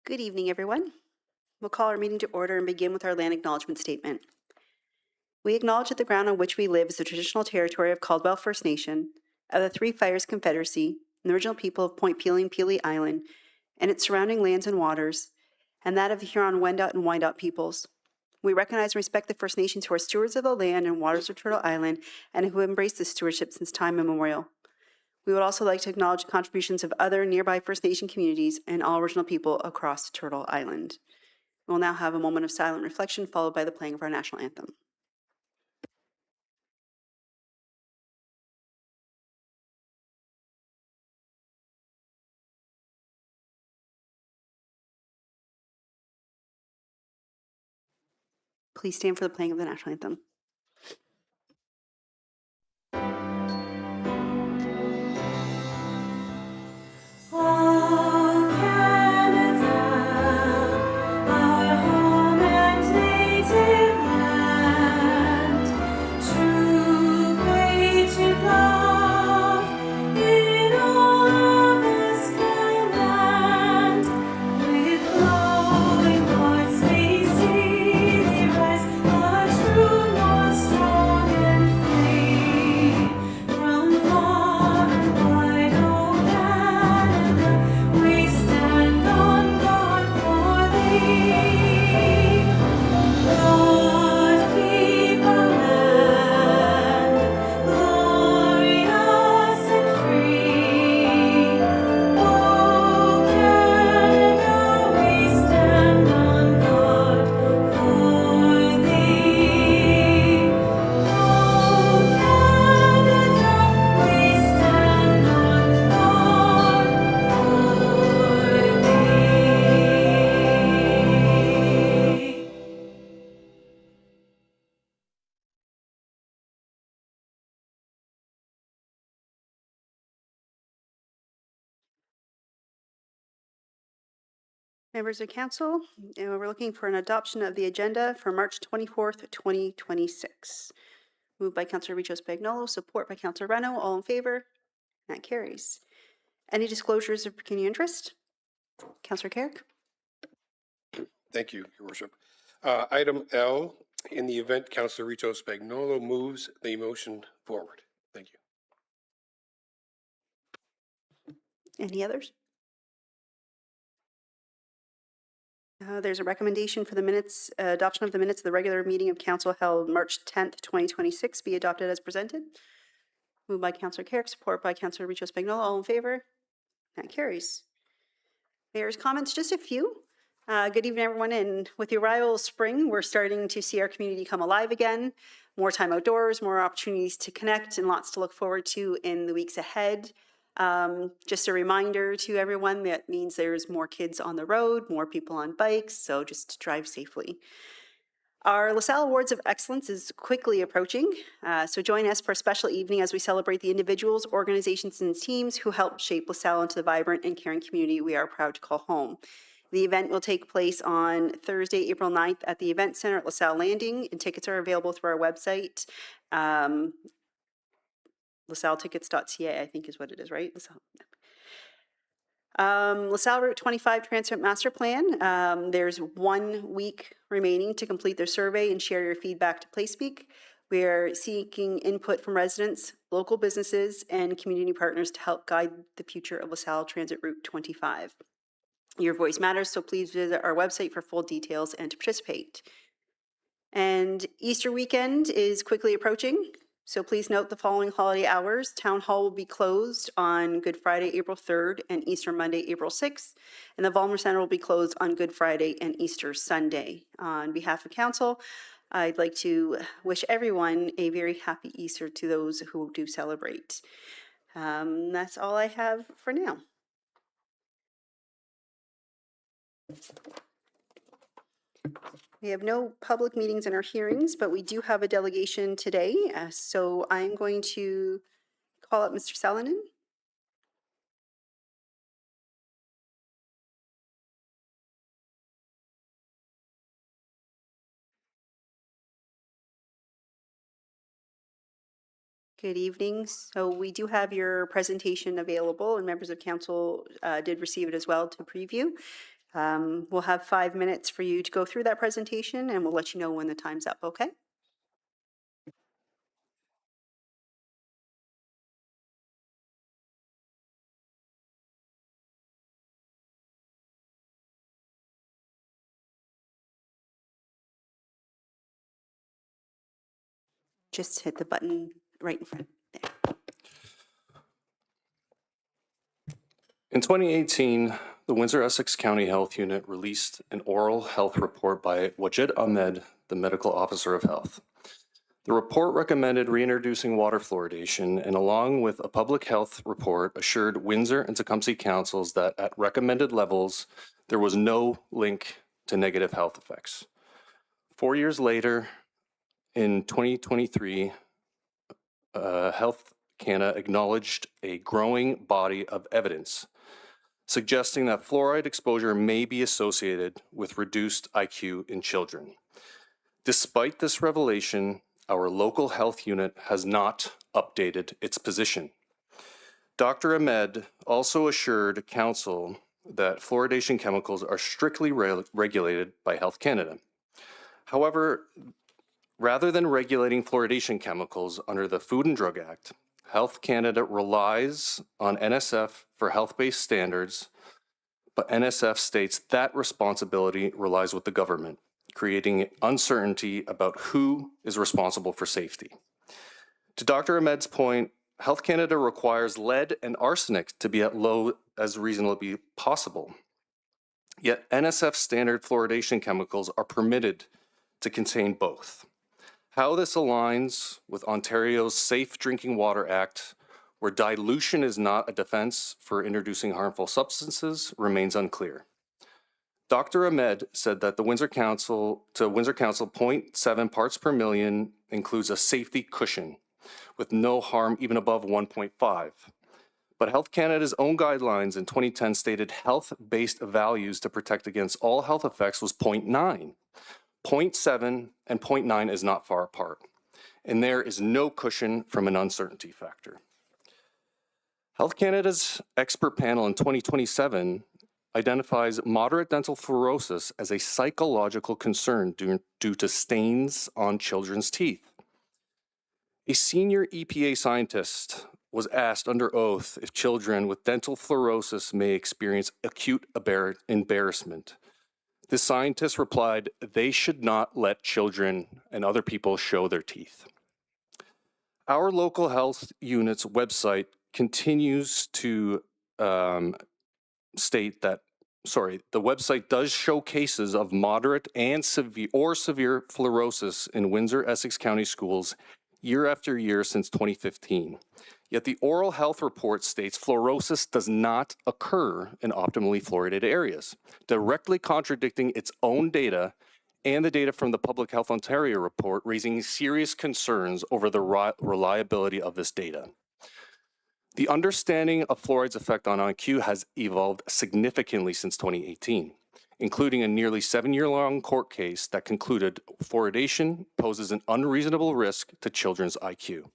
Good evening, everyone. We'll call our meeting to order and begin with our land acknowledgement statement. We acknowledge that the ground on which we live is the traditional territory of Caldwell First Nation, of the Three Fires Confederacy, and the original people of Point Pelee, Pelee Island, and its surrounding lands and waters, and that of the Huron-Wendat and Wyandot peoples. We recognize and respect the First Nations who are stewards of the land and waters of Turtle Island and who have embraced this stewardship since time immemorial. We would also like to acknowledge the contributions of other nearby First Nation communities and all original people across Turtle Island. We'll now have a moment of silent reflection followed by the playing of our national anthem. Please stand for the playing of the national anthem. Members of Council, we're looking for an adoption of the agenda for March 24th, 2026. Moved by Councillor Richo Spagnolo, support by Councillor Reno. All in favor? That carries. Any disclosures of pecuniary interest? Councillor Carrick. Thank you, Your Worship. Item L, in the event Councillor Richo Spagnolo moves the motion forward. Thank you. Any others? There's a recommendation for the minutes, adoption of the minutes of the regular meeting of Council held March 10th, 2026 be adopted as presented. Moved by Councillor Carrick, support by Councillor Richo Spagnolo. All in favor? That carries. Mayor's comments, just a few. Good evening, everyone. And with the arrival of spring, we're starting to see our community come alive again. More time outdoors, more opportunities to connect, and lots to look forward to in the weeks ahead. Just a reminder to everyone that means there's more kids on the road, more people on bikes, so just drive safely. Our LaSalle Awards of Excellence is quickly approaching, so join us for a special evening as we celebrate the individuals, organizations, and teams who helped shape LaSalle into the vibrant and caring community we are proud to call home. The event will take place on Thursday, April 9th at the Event Center at LaSalle Landing, and tickets are available through our website. LaSalleTickets.ca, I think is what it is, right? LaSalle Route 25 Transit Master Plan. There's 1 week remaining to complete their survey and share your feedback to PlaySpeak. We are seeking input from residents, local businesses, and community partners to help guide the future of LaSalle Transit Route 25. Your voice matters, so please visit our website for full details and to participate. And Easter weekend is quickly approaching, so please note the following holiday hours. Town Hall will be closed on Good Friday, April 3rd, and Easter Monday, April 6th, and the Vollmer Center will be closed on Good Friday and Easter Sunday. On behalf of Council, I'd like to wish everyone a very happy Easter to those who do celebrate. That's all I have for now. We have no public meetings in our hearings, but we do have a delegation today. So I'm going to call up Mr. Salonen. Good evening. So we do have your presentation available, and members of council did receive it as well to preview. We'll have 5 minutes for you to go through that presentation, and we'll let you know when the time's up, okay? Just hit the button right in front there. In 2018, the Windsor-Essex County Health Unit released an oral health report by Wajid Ahmed, the Medical Officer of Health. The report recommended reintroducing water fluoridation and, along with a public health report, assured Windsor and Tecumseh councils that at recommended levels, there was no link to negative health effects. 4 years later, in 2023, Health Canada acknowledged a growing body of evidence suggesting that fluoride exposure may be associated with reduced IQ in children. Despite this revelation, our local health unit has not updated its position. Dr. Ahmed also assured council that fluoridation chemicals are strictly regulated by Health Canada. However, rather than regulating fluoridation chemicals under the Food and Drug Act, Health Canada relies on NSF for health-based standards, but NSF states that responsibility relies with the government, creating uncertainty about who is responsible for safety. To Dr. Ahmed's point, Health Canada requires lead and arsenic to be at low as reasonably possible. Yet NSF standard fluoridation chemicals are permitted to contain both. How this aligns with Ontario's Safe Drinking Water Act, where dilution is not a defense for introducing harmful substances, remains unclear. Dr. Ahmed said that the Windsor Council 0.7 parts per million includes a safety cushion with no harm even above 1.5. But Health Canada's own guidelines in 2010 stated health-based values to protect against all health effects was 0.9. 0.7 and 0.9 is not far apart, and there is no cushion from an uncertainty factor. Health Canada's expert panel in 2027 identifies moderate dental fluorosis as a psychological concern due to stains on children's teeth. A senior EPA scientist was asked under oath if children with dental fluorosis may experience acute embarrassment. The scientist replied, they should not let children and other people show their teeth. Our local health unit's website continues to state that, the website does show cases of moderate and severe fluorosis in Windsor-Essex County schools year after year since 2015. Yet the oral health report states fluorosis does not occur in optimally fluoridated areas, directly contradicting its own data and the data from the Public Health Ontario report, raising serious concerns over the reliability of this data. The understanding of fluoride's effect on IQ has evolved significantly since 2018, including a nearly 7-year-long court case that concluded fluoridation poses an unreasonable risk to children's IQ.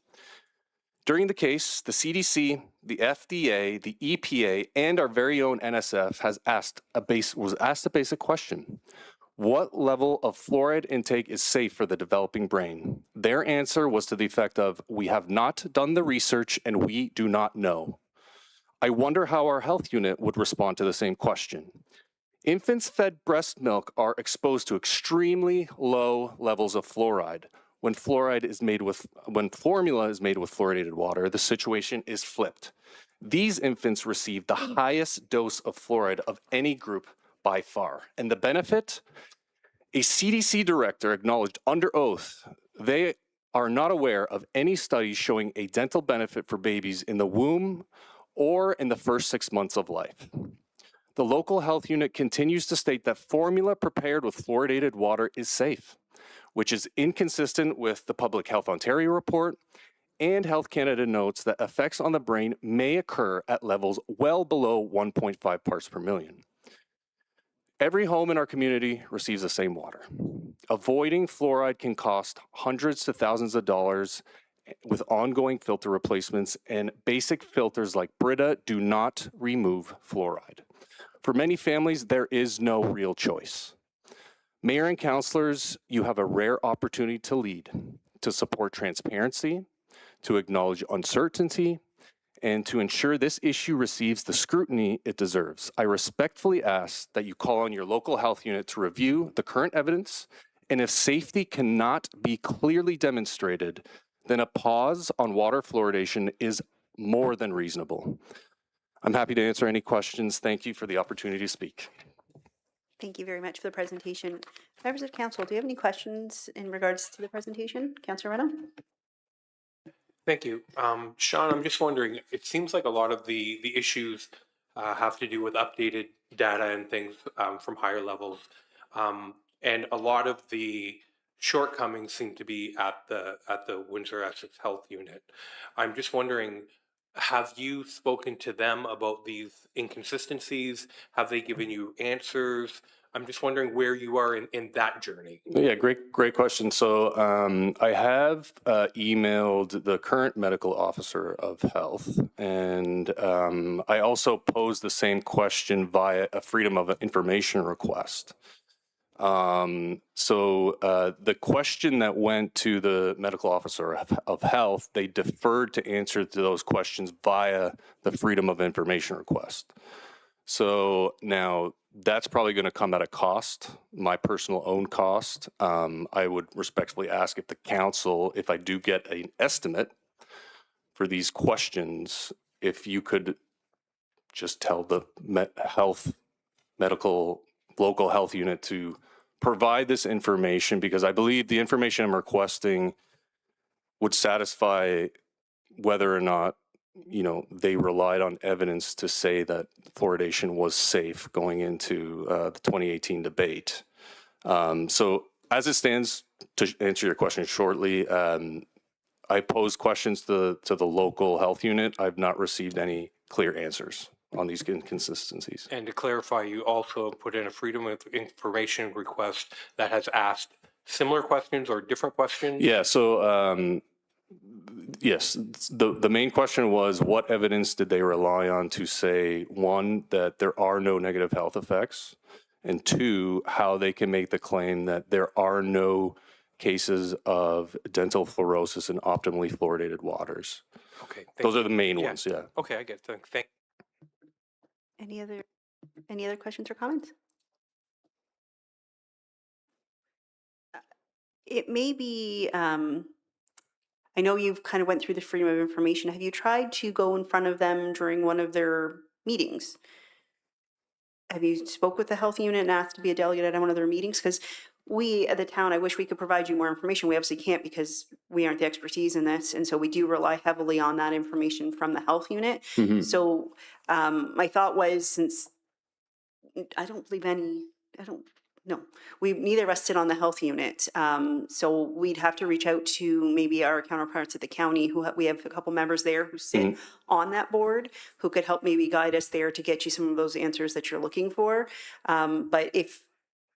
During the case, the CDC, the FDA, the EPA, and our very own NSF was asked a basic question. What level of fluoride intake is safe for the developing brain? Their answer was to the effect of, we have not done the research and we do not know. I wonder how our health unit would respond to the same question. Infants fed breast milk are exposed to extremely low levels of fluoride. When formula is made with fluoridated water, the situation is flipped. These infants receive the highest dose of fluoride of any group by far. And the benefit? A CDC director acknowledged under oath they are not aware of any studies showing a dental benefit for babies in the womb or in the first 6 months of life. The local health unit continues to state that formula prepared with fluoridated water is safe, which is inconsistent with the Public Health Ontario report, and Health Canada notes that effects on the brain may occur at levels well below 1.5 parts per million. Every home in our community receives the same water. Avoiding fluoride can cost hundreds to thousands of dollars with ongoing filter replacements, and basic filters like Brita do not remove fluoride. For many families, there is no real choice. Mayor and councilors, you have a rare opportunity to lead, to support transparency, to acknowledge uncertainty, and to ensure this issue receives the scrutiny it deserves. I respectfully ask that you call on your local health unit to review the current evidence, and if safety cannot be clearly demonstrated, then a pause on water fluoridation is more than reasonable. I'm happy to answer any questions. Thank you for the opportunity to speak. Thank you very much for the presentation. Members of council, do you have any questions in regards to the presentation? Councillor Reno? Thank you. Sean, I'm just wondering, it seems like a lot of the issues have to do with updated data and things from higher levels. And a lot of the shortcomings seem to be at the Windsor Essex Health Unit. I'm just wondering, have you spoken to them about these inconsistencies? Have they given you answers? I'm just wondering where you are in that journey. Yeah, great question. So I have emailed the current medical officer of health, and I also posed the same question via a Freedom of Information request. So the question that went to the medical officer of health, they deferred to answer to those questions via the Freedom of Information request. So now that's probably going to come at a cost, my personal own cost. I would respectfully ask if the council, if I do get an estimate for these questions, if you could just tell the local health unit to provide this information, because I believe the information I'm requesting would satisfy whether or not, you know, they relied on evidence to say that fluoridation was safe going into the 2018 debate. So as it stands, to answer your question shortly, I posed questions to the local health unit. I've not received any clear answers on these inconsistencies. And to clarify, you also put in a Freedom of Information request that has asked similar questions or different questions? Yeah, so yes, the main question was, what evidence did they rely on to say, one, that there are no negative health effects, and two, how they can make the claim that there are no cases of dental fluorosis in optimally fluoridated waters. Okay. Those are the main Yeah. ones, yeah. Okay, I get it. Thank Any other questions or comments? It may be, I know you've kind of went through the Freedom of Information. Have you tried to go in front of them during one of their meetings? Have you spoke with the health unit and asked to be a delegate at one of their meetings? Because we at the town, I wish we could provide you more information. We obviously can't because we aren't the expertise in this. And so we do rely heavily on that information from the health unit. Mhm. So my thought was, since neither of us sit on the health unit. So we'd have to reach out to maybe our counterparts at the county we have a couple members there who sit on that board who could help maybe guide us there to get you some of those answers that you're looking for. But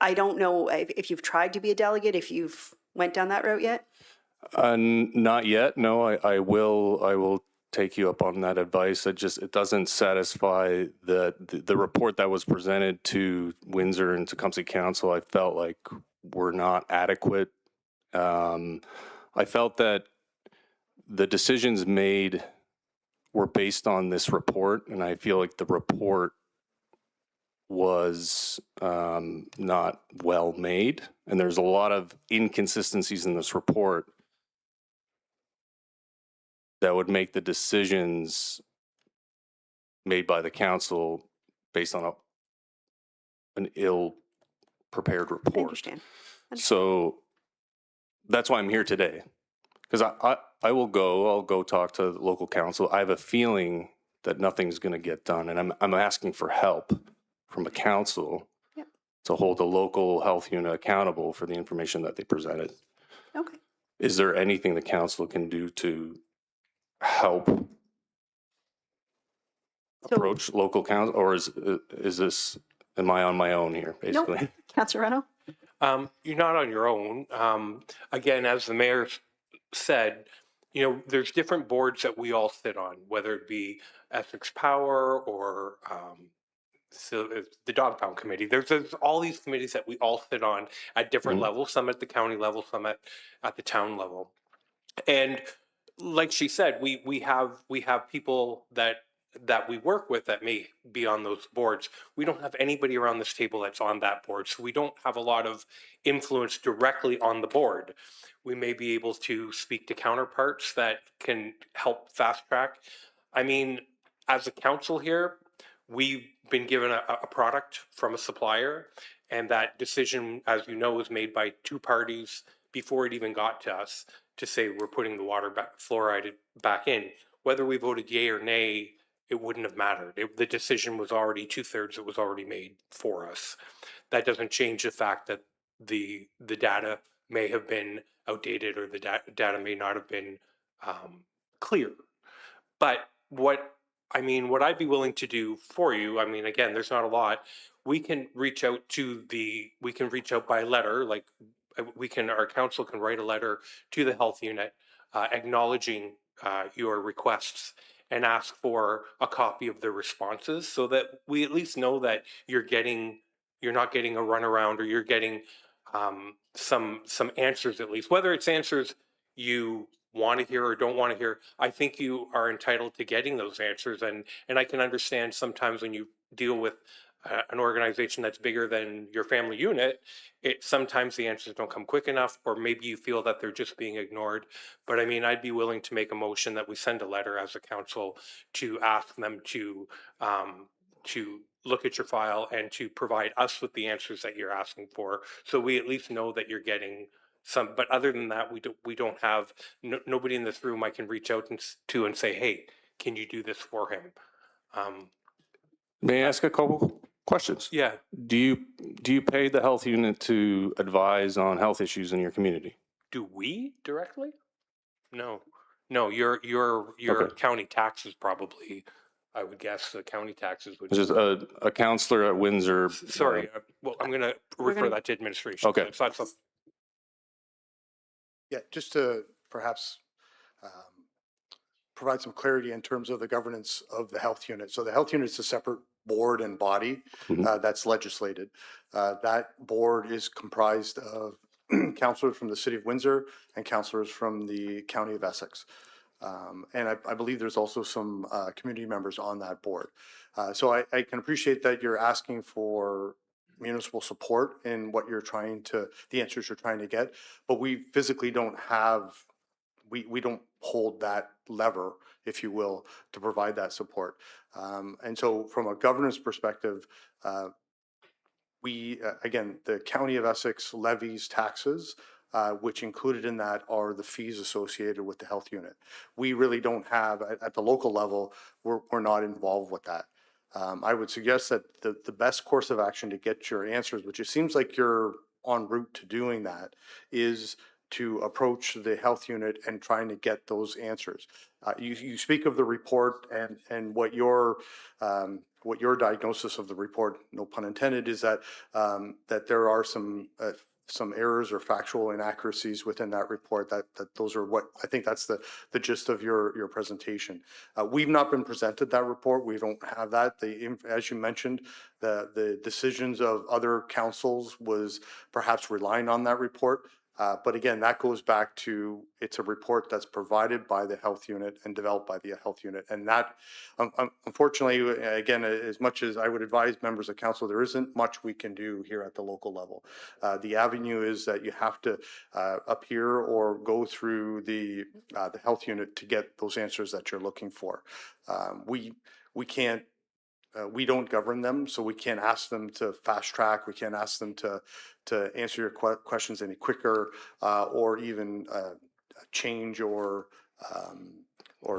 I don't know if you've tried to be a delegate, if you've went down that route yet? Not yet. No, I will take you up on that advice. It doesn't satisfy the report that was presented to Windsor and Tecumseh Council. I felt like were not adequate. I felt that the decisions made were based on this report, and I feel like the report was not well made, and there's a lot of inconsistencies in this report that would make the decisions made by the council based on an ill-prepared I report. understand. So that's why I'm here today, because I'll go talk to the local council. I have a feeling that nothing's going to get done, and I'm asking for help from a council to hold the local health unit accountable for the information that they presented. Okay. Is there anything the council can do to help approach local council, or is this, am I on my own here, basically? Nope. Councillor Reno? You're not on your own. Again, as the mayor said, you know, there's different boards that we all sit on, whether it be Essex Power or the dog pound committee. There's all these committees that we all sit on at different Mhm. levels, some at the county level, some at the town level. And like she said, we have people that we work with that may be on those boards. We don't have anybody around this table that's on that board, so we don't have a lot of influence directly on the board. We may be able to speak to counterparts that can help fast track. I mean, as a council here, we've been given a product from a supplier, and that decision, as you know, was made by two parties before it even got to us to say we're putting the water fluoride back in. Whether we voted yay or nay, it wouldn't have mattered. The decision was already 2/3. It was already made for us. That doesn't change the fact that the data may have been outdated, or the data may not have been clear. But what I'd be willing to do for you, I mean, again, there's not a lot. We can reach out by letter, like our council can write a letter to the health unit acknowledging your requests and ask for a copy of the responses, so that we at least know that you're not getting a runaround, or you're getting some answers, at least, whether it's answers you want to hear or don't want to hear. I think you are entitled to getting those answers, and I can understand sometimes when you deal with an organization that's bigger than your family unit, sometimes the answers don't come quick enough, or maybe you feel that they're just being ignored. But I mean, I'd be willing to make a motion that we send a letter as a council to ask them to look at your file and to provide us with the answers that you're asking for, so we at least know that you're getting some. But other than that, we don't have nobody in this room I can reach out to and say, hey, can you do this for him? May I ask a couple questions? Yeah. Do you pay the health unit to advise on health issues in your community? Do we directly? No, your Okay. county taxes probably, I would guess the county taxes would. It's just a counselor at Windsor. Sorry, well, I'm gonna refer gonna- that to administration. Okay. It's not something. Yeah, just to perhaps provide some clarity in terms of the governance of the health unit. So the health unit is a separate board and body Mhm. that's legislated. That board is comprised of councillors from the city of Windsor and councillors from the county of Essex. And I believe there's also some community members on that board. So I can appreciate that you're asking for municipal support in what you're trying to, the answers you're trying to get, but we physically don't have, we don't hold that lever, if you will, to provide that support. And so from a governance perspective, again, the County of Essex levies taxes, which included in that are the fees associated with the health unit. We really don't have, at the local level, we're not involved with that. I would suggest that the best course of action to get your answers, which it seems like you're en route to doing that, is to approach the health unit and trying to get those answers. You speak of the report, and what your diagnosis of the report, no pun intended, is that that there are some errors or factual inaccuracies within that report. That those are what I think that's the gist of your presentation. We've not been presented that report. We don't have that. As you mentioned, the decisions of other councils was perhaps relying on that report. But again, that goes back to, it's a report that's provided by the health unit and developed by the health unit. And that, unfortunately, again, as much as I would advise members of council, there isn't much we can do here at the local level. The avenue is that you have to appear or go through the health unit to get those answers that you're looking for. We can't, we don't govern them, so we can't ask them to fast track. We can't ask them to answer your questions any quicker, or even change or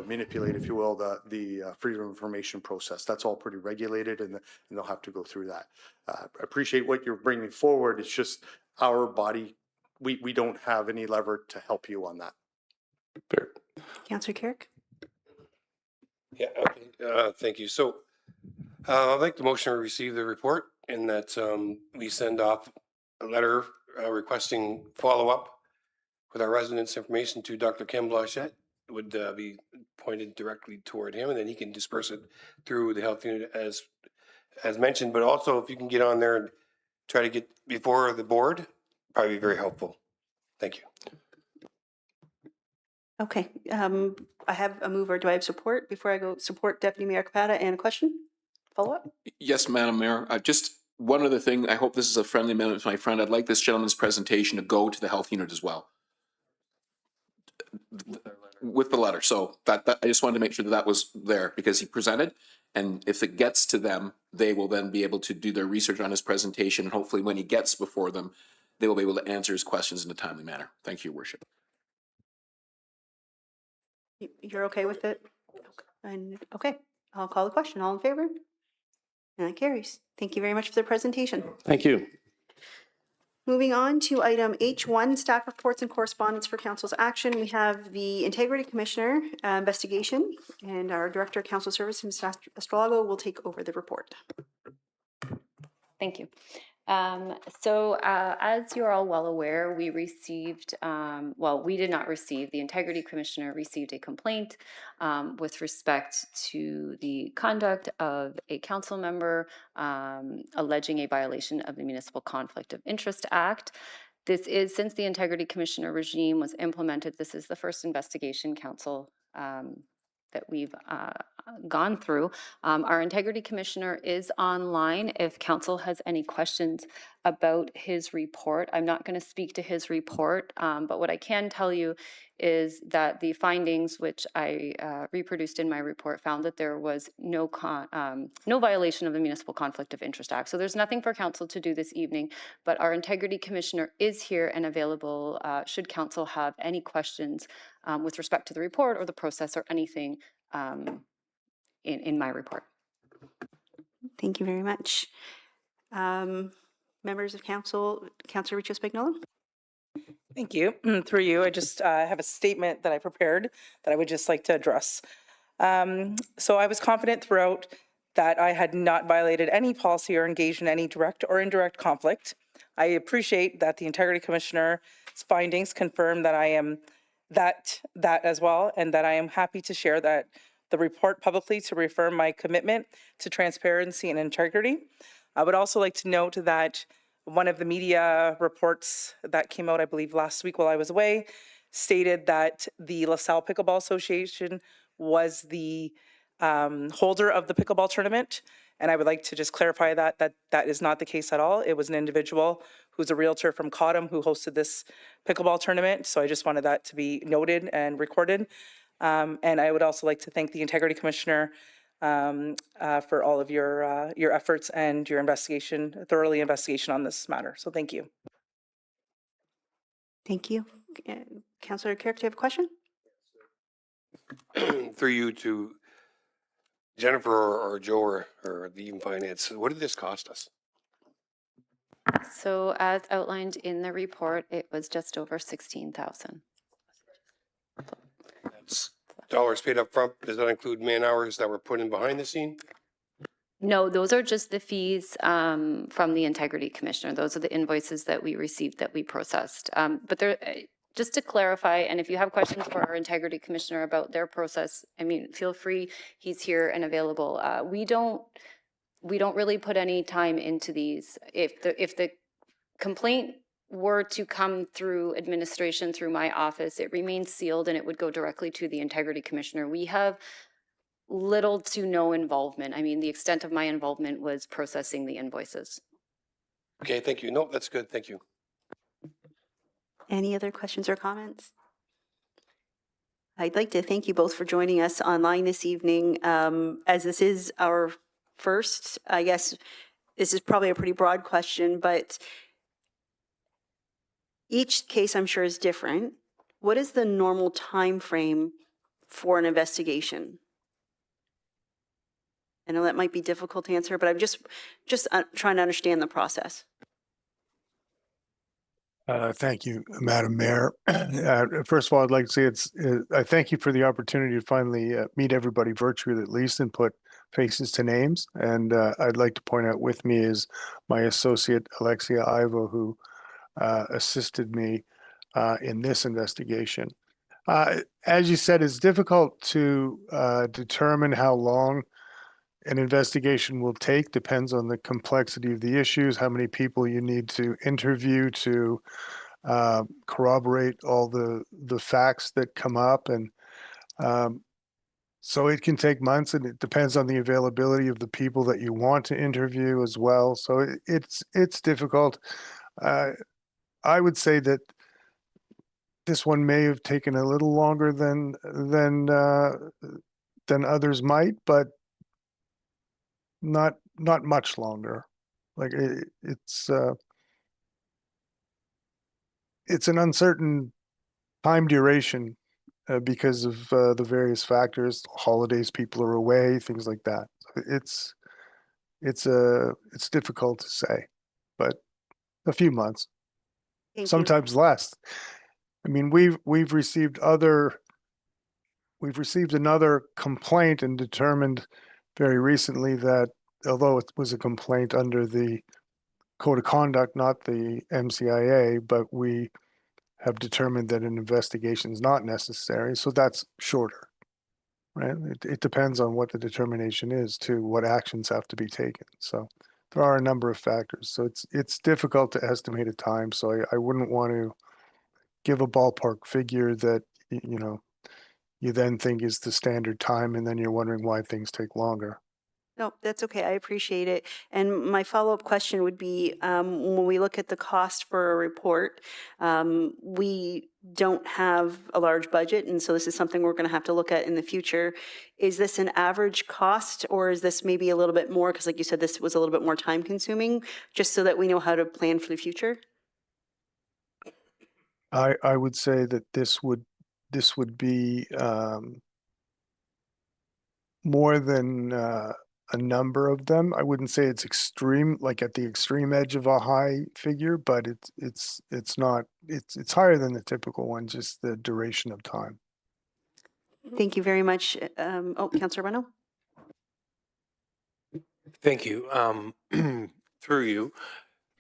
manipulate, if you will, the freedom of information process. That's all pretty regulated, and they'll have to go through that. Appreciate what you're bringing forward. It's just our body. We don't have any lever to help you on that. Fair. Councillor Carrick? Yeah, okay, thank you. So I'd like the motion to receive the report, and that we send off a letter requesting follow-up with our residents' information to Dr. Ken Blanchette. It would be pointed directly toward him, and then he can disperse it through the health unit as as mentioned, but also if you can get on there and try to get before the board, probably be very helpful. Thank you. Okay, I have a mover. Do I have support? Before I go, support Deputy Mayor Capata, and a question? Follow up? Yes, Madam Mayor. Just one other thing. I hope this is a friendly amendment to my friend. I'd like this gentleman's presentation to go to the health unit as well with the letter. So that I just wanted to make sure that that was there because he presented. And if it gets to them, they will then be able to do their research on his presentation. And hopefully when he gets before them, they will be able to answer his questions in a timely manner. Thank you, Your Worship. You're okay with it? And, okay, I'll call the question. All in favor? And that carries. Thank you very much for the presentation. Thank you. Moving on to item H1, staff reports and correspondence for council's action. We have the Integrity Commissioner investigation, and our Director of Council Service, Ms. Astrolago, will take over the report. Thank you. As you're all well aware, we received, well, we did not receive, the Integrity Commissioner received a complaint with respect to the conduct of a council member alleging a violation of the Municipal Conflict of Interest Act. This is, since the Integrity Commissioner regime was implemented, this is the first investigation council that we've gone through. Our Integrity Commissioner is online if council has any questions about his report. I'm not going to speak to his report, but what I can tell you is that the findings, which I reproduced in my report, found that there was no violation of the Municipal Conflict of Interest Act. So there's nothing for council to do this evening, but our Integrity Commissioner is here and available should council have any questions with respect to the report or the process or anything in my report. Thank you very much. Members of council, Councillor Richo Spagnola. Thank you. Through you, I just have a statement that I prepared that I would just like to address. So I was confident throughout that I had not violated any policy or engaged in any direct or indirect conflict. I appreciate that the Integrity Commissioner's findings confirm that I am that as well, and that I am happy to share that the report publicly to reaffirm my commitment to transparency and integrity. I would also like to note that one of the media reports that came out, I believe last week while I was away, stated that the LaSalle Pickleball Association was the holder of the pickleball tournament. And I would like to just clarify that is not the case at all. It was an individual who's a realtor from Cottam who hosted this pickleball tournament. So I just wanted that to be noted and recorded. And I would also like to thank the Integrity Commissioner for all of your efforts and your thorough investigation on this matter. So thank you. Thank you. Councillor Carrick, do you have a question? Through you to Jennifer or Joe or the Even Finance, what did this cost us? So as outlined in the report, it was just over 16,000. That's dollars paid up front. Does that include man hours that were put in behind the scene? No, those are just the fees from the Integrity Commissioner. Those are the invoices that we received that we processed. But there, just to clarify, and if you have questions for our Integrity Commissioner about their process, I mean, feel free. He's here and available. We don't really put any time into these. If the complaint were to come through administration, through my office, it remains sealed and it would go directly to the Integrity Commissioner. We have little to no involvement. I mean, the extent of my involvement was processing the invoices. Okay, thank you. No, that's good. Thank you. Any other questions or comments? I'd like to thank you both for joining us online this evening. As this is our first, I guess this is probably a pretty broad question, but each case I'm sure is different. What is the normal time frame for an investigation? I know that might be difficult to answer, but I'm just trying to understand the process. Thank you, Madam Mayor. First of all, I'd like to say I thank you for the opportunity to finally meet everybody virtually at least and put faces to names. And I'd like to point out with me is my associate Alexia Ivo, who assisted me in this investigation. As you said, it's difficult to determine how long an investigation will take depends on the complexity of the issues, how many people you need to interview to corroborate all the facts that come up. And so it can take months, and it depends on the availability of the people that you want to interview as well. So it's difficult. I would say that this one may have taken a little longer than others might, but not much longer. Like it's an uncertain time duration because of the various factors, holidays, people are away, things like that. It's difficult to say, but a few months, Thank you. sometimes less. I mean, we've received another complaint and determined very recently that although it was a complaint under the Code of Conduct, not the MCIA, but we have determined that an investigation is not necessary. So that's shorter, right? It depends on what the determination is to what actions have to be taken. So there are a number of factors. So it's difficult to estimate a time. So I wouldn't want to give a ballpark figure that, you then think is the standard time, and then you're wondering why things take longer. No, that's okay. I appreciate it. And my follow-up question would be, when we look at the cost for a report, we don't have a large budget, and so this is something we're going to have to look at in the future. Is this an average cost, or is this maybe a little bit more? Because like you said, this was a little bit more time-consuming, just so that we know how to plan for the future? I would say that this would be more than a number of them. I wouldn't say it's extreme, like at the extreme edge of a high figure, but it's not, it's higher than the typical one, just the duration of time. Thank you very much. Councillor Renaud? Thank you. Through you,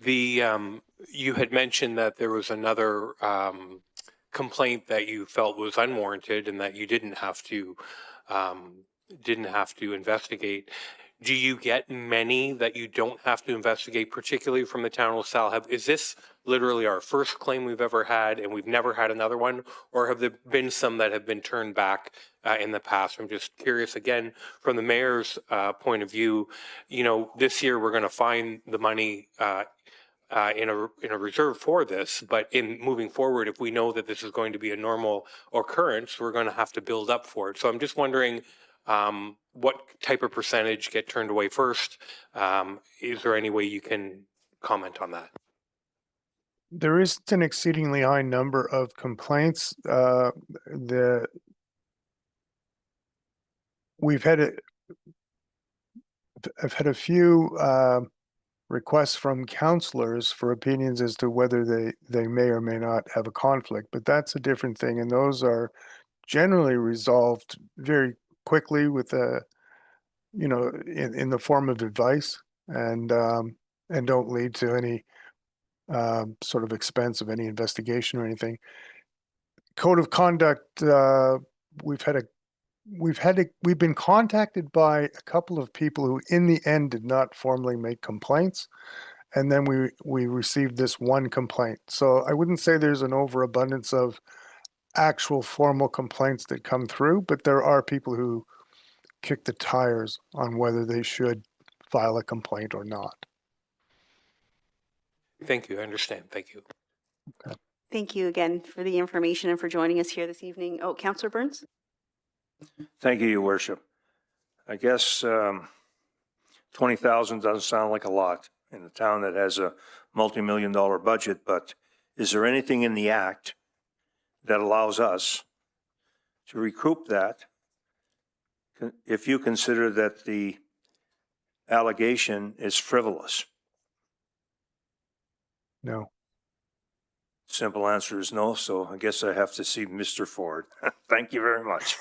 you had mentioned that there was another complaint that you felt was unwarranted and that you didn't have to investigate. Do you get many that you don't have to investigate, particularly from the town of LaSalle? Is this literally our first claim we've ever had and we've never had another one? Or have there been some that have been turned back in the past? I'm just curious, again, from the mayor's point of view, this year we're going to find the money in a reserve for this, but in moving forward, if we know that this is going to be a normal occurrence, we're going to have to build up for it. So I'm just wondering, what type of percentage get turned away first? Is there any way you can comment on that? There isn't an exceedingly high number of complaints. I've had a few requests from counselors for opinions as to whether they may or may not have a conflict, but that's a different thing, and those are generally resolved very quickly with in the form of advice, and don't lead to any sort of expense of any investigation or anything. Code of conduct, we've been contacted by a couple of people who in the end did not formally make complaints, and then we received this one complaint. So I wouldn't say there's an overabundance of actual formal complaints that come through, but there are people who kick the tires on whether they should file a complaint or not. Thank you. I understand. Thank you. Okay. Thank you again for the information and for joining us here this evening. Councillor Burns? Thank you, Your Worship. I guess 20,000 doesn't sound like a lot in a town that has a multi-million-dollar budget, but is there anything in the act that allows us to recoup that if you consider that the allegation is frivolous? No. Simple answer is no, so I guess I have to see Mr. Ford. Thank you very much.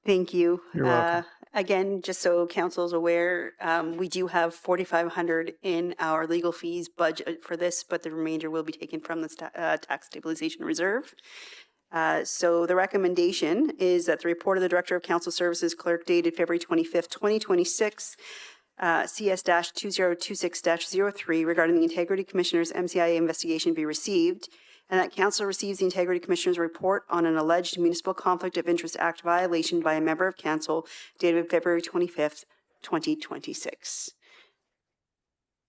Thank you. You're welcome. Again, just so council is aware, we do have $4,500 in our legal fees budget for this, but the remainder will be taken from the tax stabilization reserve. So the recommendation is that the report of the Director of Council Services Clerk dated February 25th, 2026, CS-2026-03 regarding the Integrity Commissioner's MCIA investigation be received, and that Council receives the Integrity Commissioner's report on an alleged Municipal Conflict of Interest Act violation by a member of Council dated February 25th, 2026.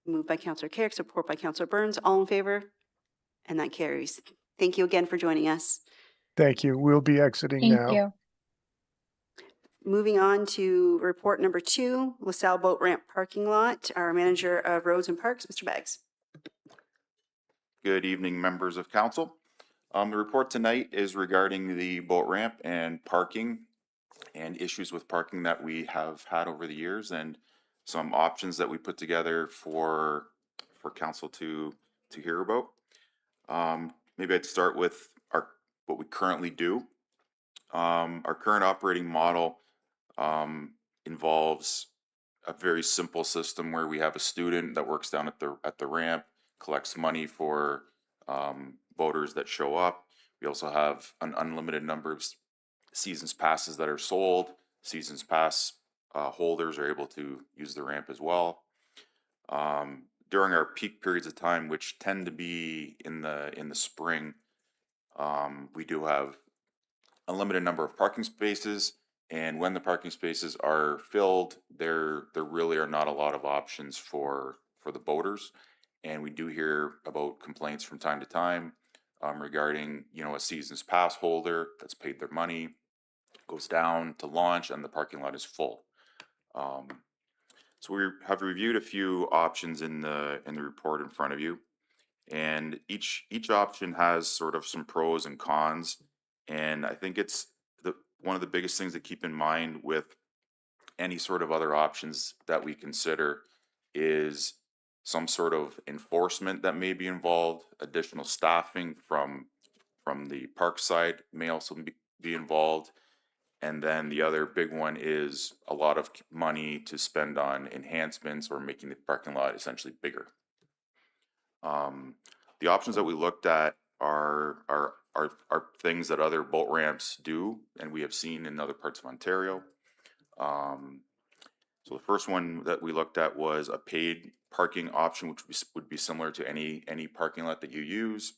Moved by Councillor Carrick, support by Councillor Burns. All in favor? And that carries. Thank you again for joining us. Thank you. We'll be exiting now. Moving on to report number 2, LaSalle Boat Ramp Parking Lot. Our Manager of Roads and Parks, Mr. Baggs. Good evening, members of council. The report tonight is regarding the boat ramp and parking and issues with parking that we have had over the years and some options that we put together for council to hear about. Maybe I'd start with what we currently do. Our current operating model involves a very simple system where we have a student that works down at the ramp, collects money for boaters that show up. We also have an unlimited number of seasons passes that are sold. Seasons pass holders are able to use the ramp as well. During our peak periods of time, which tend to be in the spring, we do have a limited number of parking spaces, and when the parking spaces are filled, there really are not a lot of options for the boaters. And we do hear about complaints from time to time regarding, a season's pass holder that's paid their money, goes down to launch, and the parking lot is full. So we have reviewed a few options in the report in front of you, and each option has sort of some pros and cons. And I think it's one of the biggest things to keep in mind with any sort of other options that we consider is some sort of enforcement that may be involved. Additional staffing from the park side may also be involved. And then the other big one is a lot of money to spend on enhancements or making the parking lot essentially bigger. The options that we looked at are things that other boat ramps do, and we have seen in other parts of Ontario. So the first one that we looked at was a paid parking option, which would be similar to any parking lot that you use.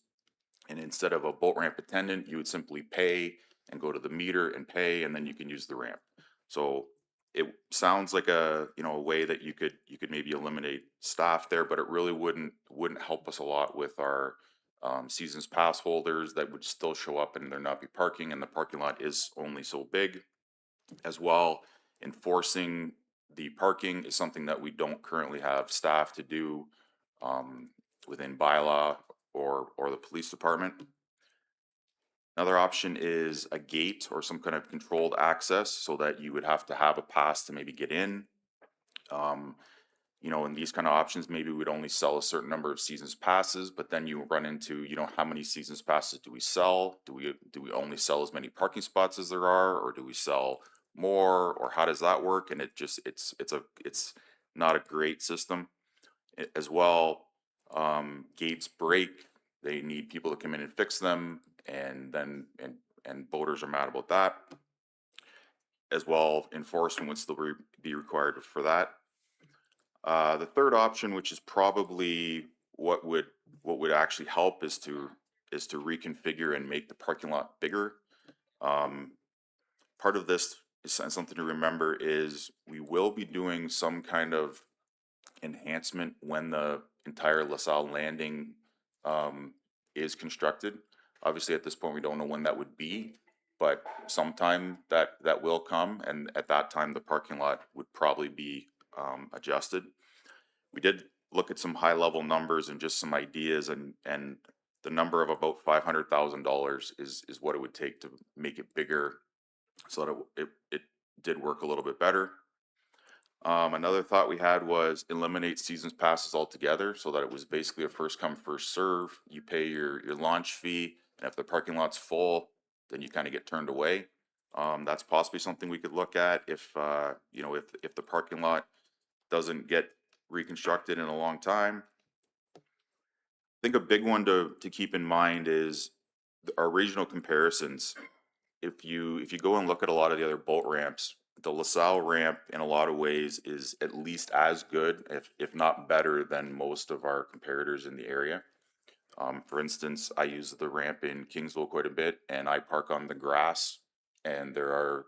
And instead of a boat ramp attendant, you would simply pay and go to the meter and pay, and then you can use the ramp. So it sounds like a way that you could maybe eliminate staff there, but it really wouldn't help us a lot with our seasons pass holders that would still show up and there not be parking, and the parking lot is only so big. As well, enforcing the parking is something that we don't currently have staff to do within bylaw or the police department. Another option is a gate or some kind of controlled access so that you would have to have a pass to maybe get in. In these kind of options, maybe we'd only sell a certain number of seasons passes, but then you run into, how many seasons passes do we sell? Do we only sell as many parking spots as there are, or do we sell more, or how does that work? And it's not a great system. As well, gates break, they need people to come in and fix them, and boaters are mad about that. As well, enforcement would still be required for that. The third option, which is probably what would actually help, is to reconfigure and make the parking lot bigger. Part of this is something to remember is we will be doing some kind of enhancement when the entire LaSalle landing is constructed. Obviously, at this point, we don't know when that would be, but sometime that will come, and at that time, the parking lot would probably be adjusted. We did look at some high-level numbers and just some ideas, and the number of about $500,000 is what it would take to make it bigger, so that it did work a little bit better. Another thought we had was eliminate seasons passes altogether, so that it was basically a first come first serve. You pay your launch fee, and if the parking lot's full, then you kind of get turned away. That's possibly something we could look at if the parking lot doesn't get reconstructed in a long time. I think a big one to keep in mind is our regional comparisons, if you go and look at a lot of the other boat ramps, the LaSalle ramp in a lot of ways is at least as good, if not better than most of our comparators in the area. For instance, I use the ramp in Kingsville quite a bit, and I park on the grass, and there are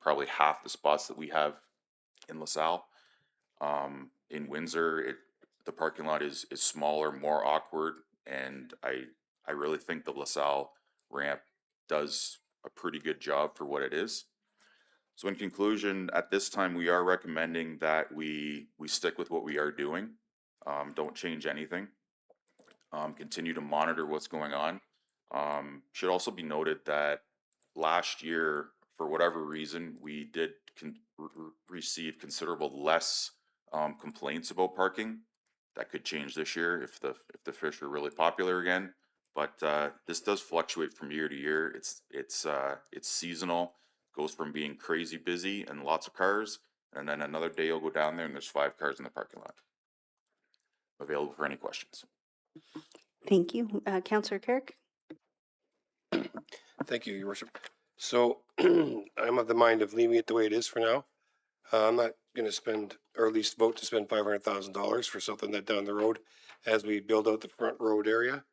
probably half the spots that we have in LaSalle. In Windsor, the parking lot is smaller, more awkward, and I really think the LaSalle ramp does a pretty good job for what it is. So in conclusion, at this time, we are recommending that we stick with what we are doing. Don't change anything. Continue to monitor what's going on. Should also be noted that last year, for whatever reason, we did receive considerable less complaints about parking. That could change this year if the fish are really popular again. But this does fluctuate from year to year. It's seasonal. Goes from being crazy busy and lots of cars, and then another day you'll go down there and there's 5 cars in the parking lot. Available for any questions. Thank you. Councillor Carrick? Thank you, Your Worship. So I'm of the mind of leaving it the way it is for now. I'm not going to spend, or at least vote to spend $500,000 for something that down the road, as we build out the front road area,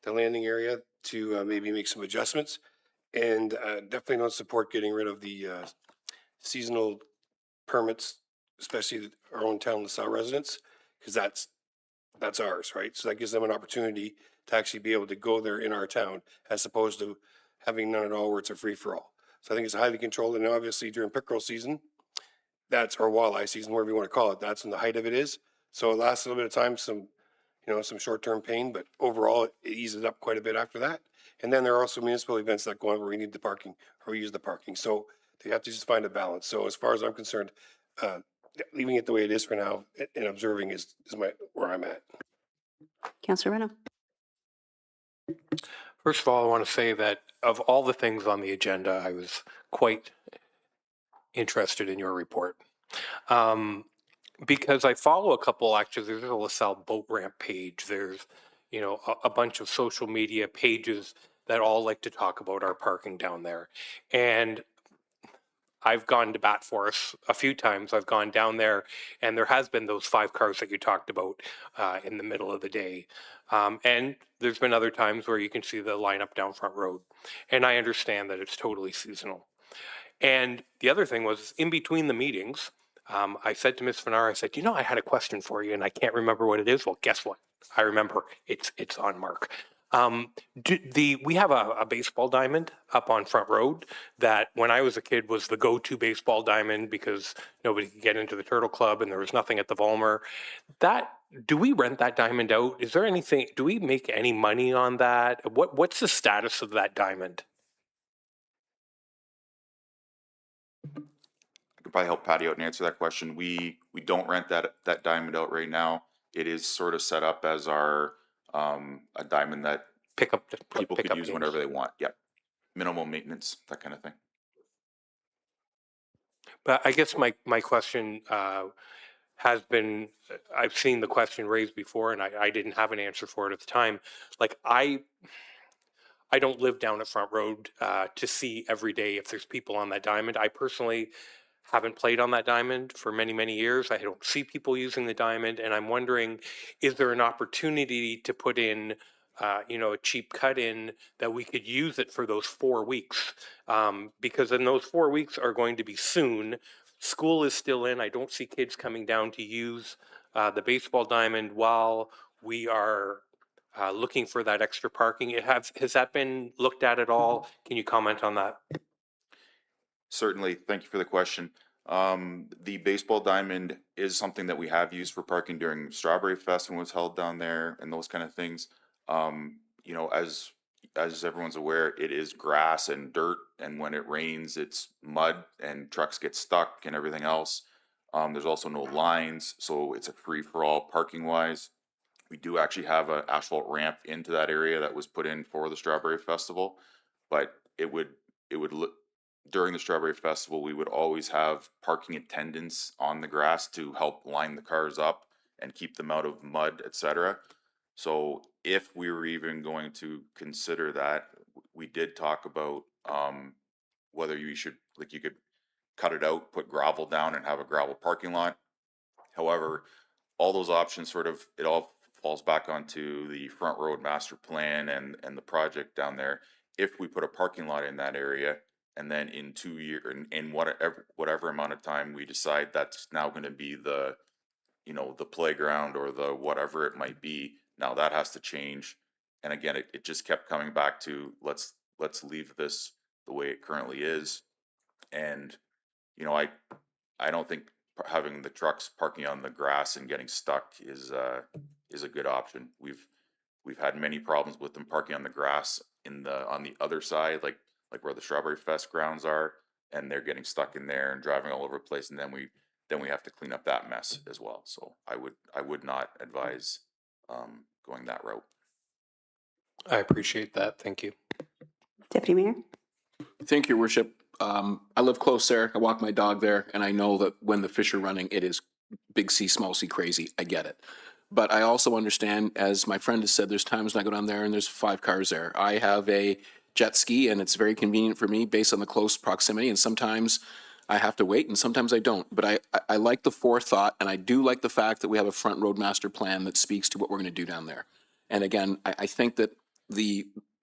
the landing area, to maybe make some adjustments. And definitely don't support getting rid of the seasonal permits, especially our own town LaSalle residents, because that's ours, right? So that gives them an opportunity to actually be able to go there in our town, as opposed to having none at all where it's a free-for-all. So I think it's highly controlled, and obviously during pickerel season, that's our walleye season, whatever you want to call it. That's when the height of it is. So it lasts a little bit of time, some short-term pain, but overall it eases up quite a bit after that. And then there are also municipal events that go on where we need the parking or we use the parking. So they have to just find a balance. So as far as I'm concerned, leaving it the way it is for now and observing is where I'm at. Councillor Reno? First of all, I want to say that of all the things on the agenda, I was quite interested in your report. Because I follow a couple, actually, there's a LaSalle boat ramp page. There's, a bunch of social media pages that all like to talk about our parking down there. And I've gone to bat for us a few times. I've gone down there, and there has been those 5 cars that you talked about in the middle of the day. And there's been other times where you can see the lineup down Front Road. And I understand that it's totally seasonal. And the other thing was, in between the meetings, I said to Ms. Fanar, I said, I had a question for you, and I can't remember what it is. Well, guess what? I remember. It's on Mark. We have a baseball diamond up on Front Road that when I was a kid was the go-to baseball diamond because nobody could get into the Turtle Club and there was nothing at the Volmer. Do we rent that diamond out? Is there anything, do we make any money on that? What's the status of that diamond? I could probably help Patty out and answer that question. We don't rent that diamond out right now. It is sort of set up as our a diamond that people could use whenever they want. Yep. Minimal maintenance, that kind of thing. But I guess my question has been, I've seen the question raised before and I didn't have an answer for it at the time. Like I don't live down at Front Road to see every day if there's people on that diamond. I personally haven't played on that diamond for many, many years. I don't see people using the diamond, and I'm wondering, is there an opportunity to put in, a cheap cut in that we could use it for those 4 weeks? Because then those 4 weeks are going to be soon. School is still in. I don't see kids coming down to use the baseball diamond while we are looking for that extra parking. Has that been looked at all? Can you comment on that? Certainly. Thank you for the question. The baseball diamond is something that we have used for parking during Strawberry Fest when it was held down there and those kind of things. As everyone's aware, it is grass and dirt, and when it rains, it's mud and trucks get stuck and everything else. There's also no lines, so it's a free-for-all parking-wise. We do actually have an asphalt ramp into that area that was put in for the Strawberry Festival, but it would look during the Strawberry Festival, we would always have parking attendants on the grass to help line the cars up and keep them out of mud, etc. So if we were even going to consider that, we did talk about, whether you should, like, you could cut it out, put gravel down and have a gravel parking lot. However, all those options sort of, it all falls back onto the Front Road Master Plan and the project down there. If we put a parking lot in that area, and then in 2 years, in whatever amount of time we decide that's now gonna be the, you know, the playground or the whatever it might be, now that has to change. And again, it just kept coming back to, let's leave this the way it currently is. And, you know, I don't think having the trucks parking on the grass and getting stuck is a good option. We've had many problems with them parking on the grass on the other side, like where the Strawberry Fest grounds are, and they're getting stuck in there and driving all over the place, and then we have to clean up that mess as well. So I would not advise going that route. I appreciate that. Thank you. Deputy Mayor? Thank you, Your Worship. I live close there. I walk my dog there, and I know that when the fish are running, it is big C, small c crazy. I get it. But I also understand, as my friend has said, there's times when I go down there and there's 5 cars there. I have a jet ski, and it's very convenient for me based on the close proximity, and sometimes I have to wait and sometimes I don't. But I like the forethought, and I do like the fact that we have a Front Road Master Plan that speaks to what we're going to do down there. And again, I think that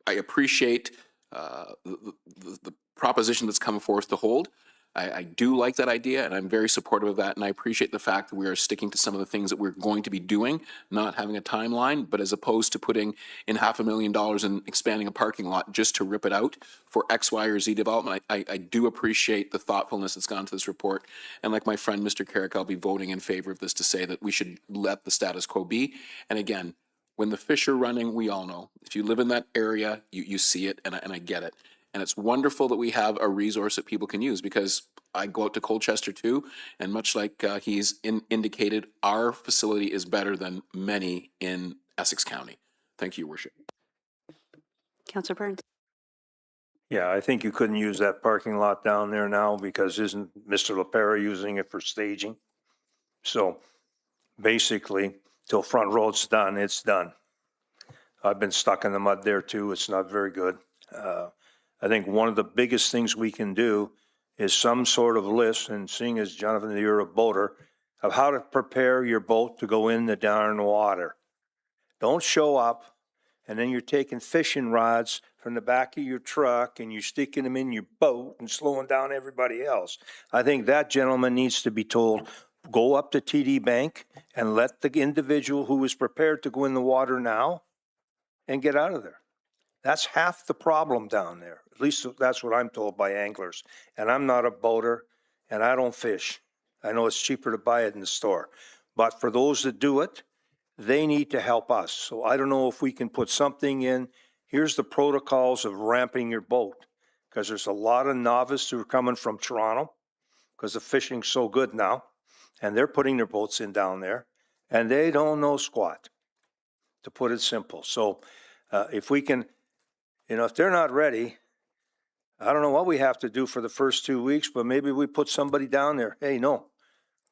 I appreciate the proposition that's come forth to hold. I do like that idea, and I'm very supportive of that, and I appreciate the fact that we are sticking to some of the things that we're going to be doing, not having a timeline, but as opposed to putting in $500,000 and expanding a parking lot just to rip it out for X, Y, or Z development. I do appreciate the thoughtfulness that's gone to this report, and like my friend Mr. Carrick, I'll be voting in favor of this to say that we should let the status quo be. And again, when the fish are running, we all know. If you live in that area, you see it, and I get it. And it's wonderful that we have a resource that people can use, because I go out to Colchester too, and much like he's indicated, our facility is better than many in Essex County. Thank you, Your Worship. Councillor Burns? Yeah, I think you couldn't use that parking lot down there now because isn't Mr. LaPera using it for staging? So basically, till Front Road's done, it's done. I've been stuck in the mud there too. It's not very good. I think one of the biggest things we can do is some sort of list, and seeing as Jonathan, you're a boater, of how to prepare your boat to go in the darn water. Don't show up and then you're taking fishing rods from the back of your truck and you're sticking them in your boat and slowing down everybody else. I think that gentleman needs to be told, go up to TD Bank and let the individual who is prepared to go in the water now and get out of there. That's half the problem down there. At least that's what I'm told by anglers. And I'm not a boater and I don't fish. I know it's cheaper to buy it in the store. But for those that do it, they need to help us. So I don't know if we can put something in. Here's the protocols of ramping your boat. Because there's a lot of novices who are coming from Toronto because the fishing's so good now. And they're putting their boats in down there. And they don't know squat, to put it simple. So if we can, if they're not ready, I don't know what we have to do for the first 2 weeks, but maybe we put somebody down there. Hey, no,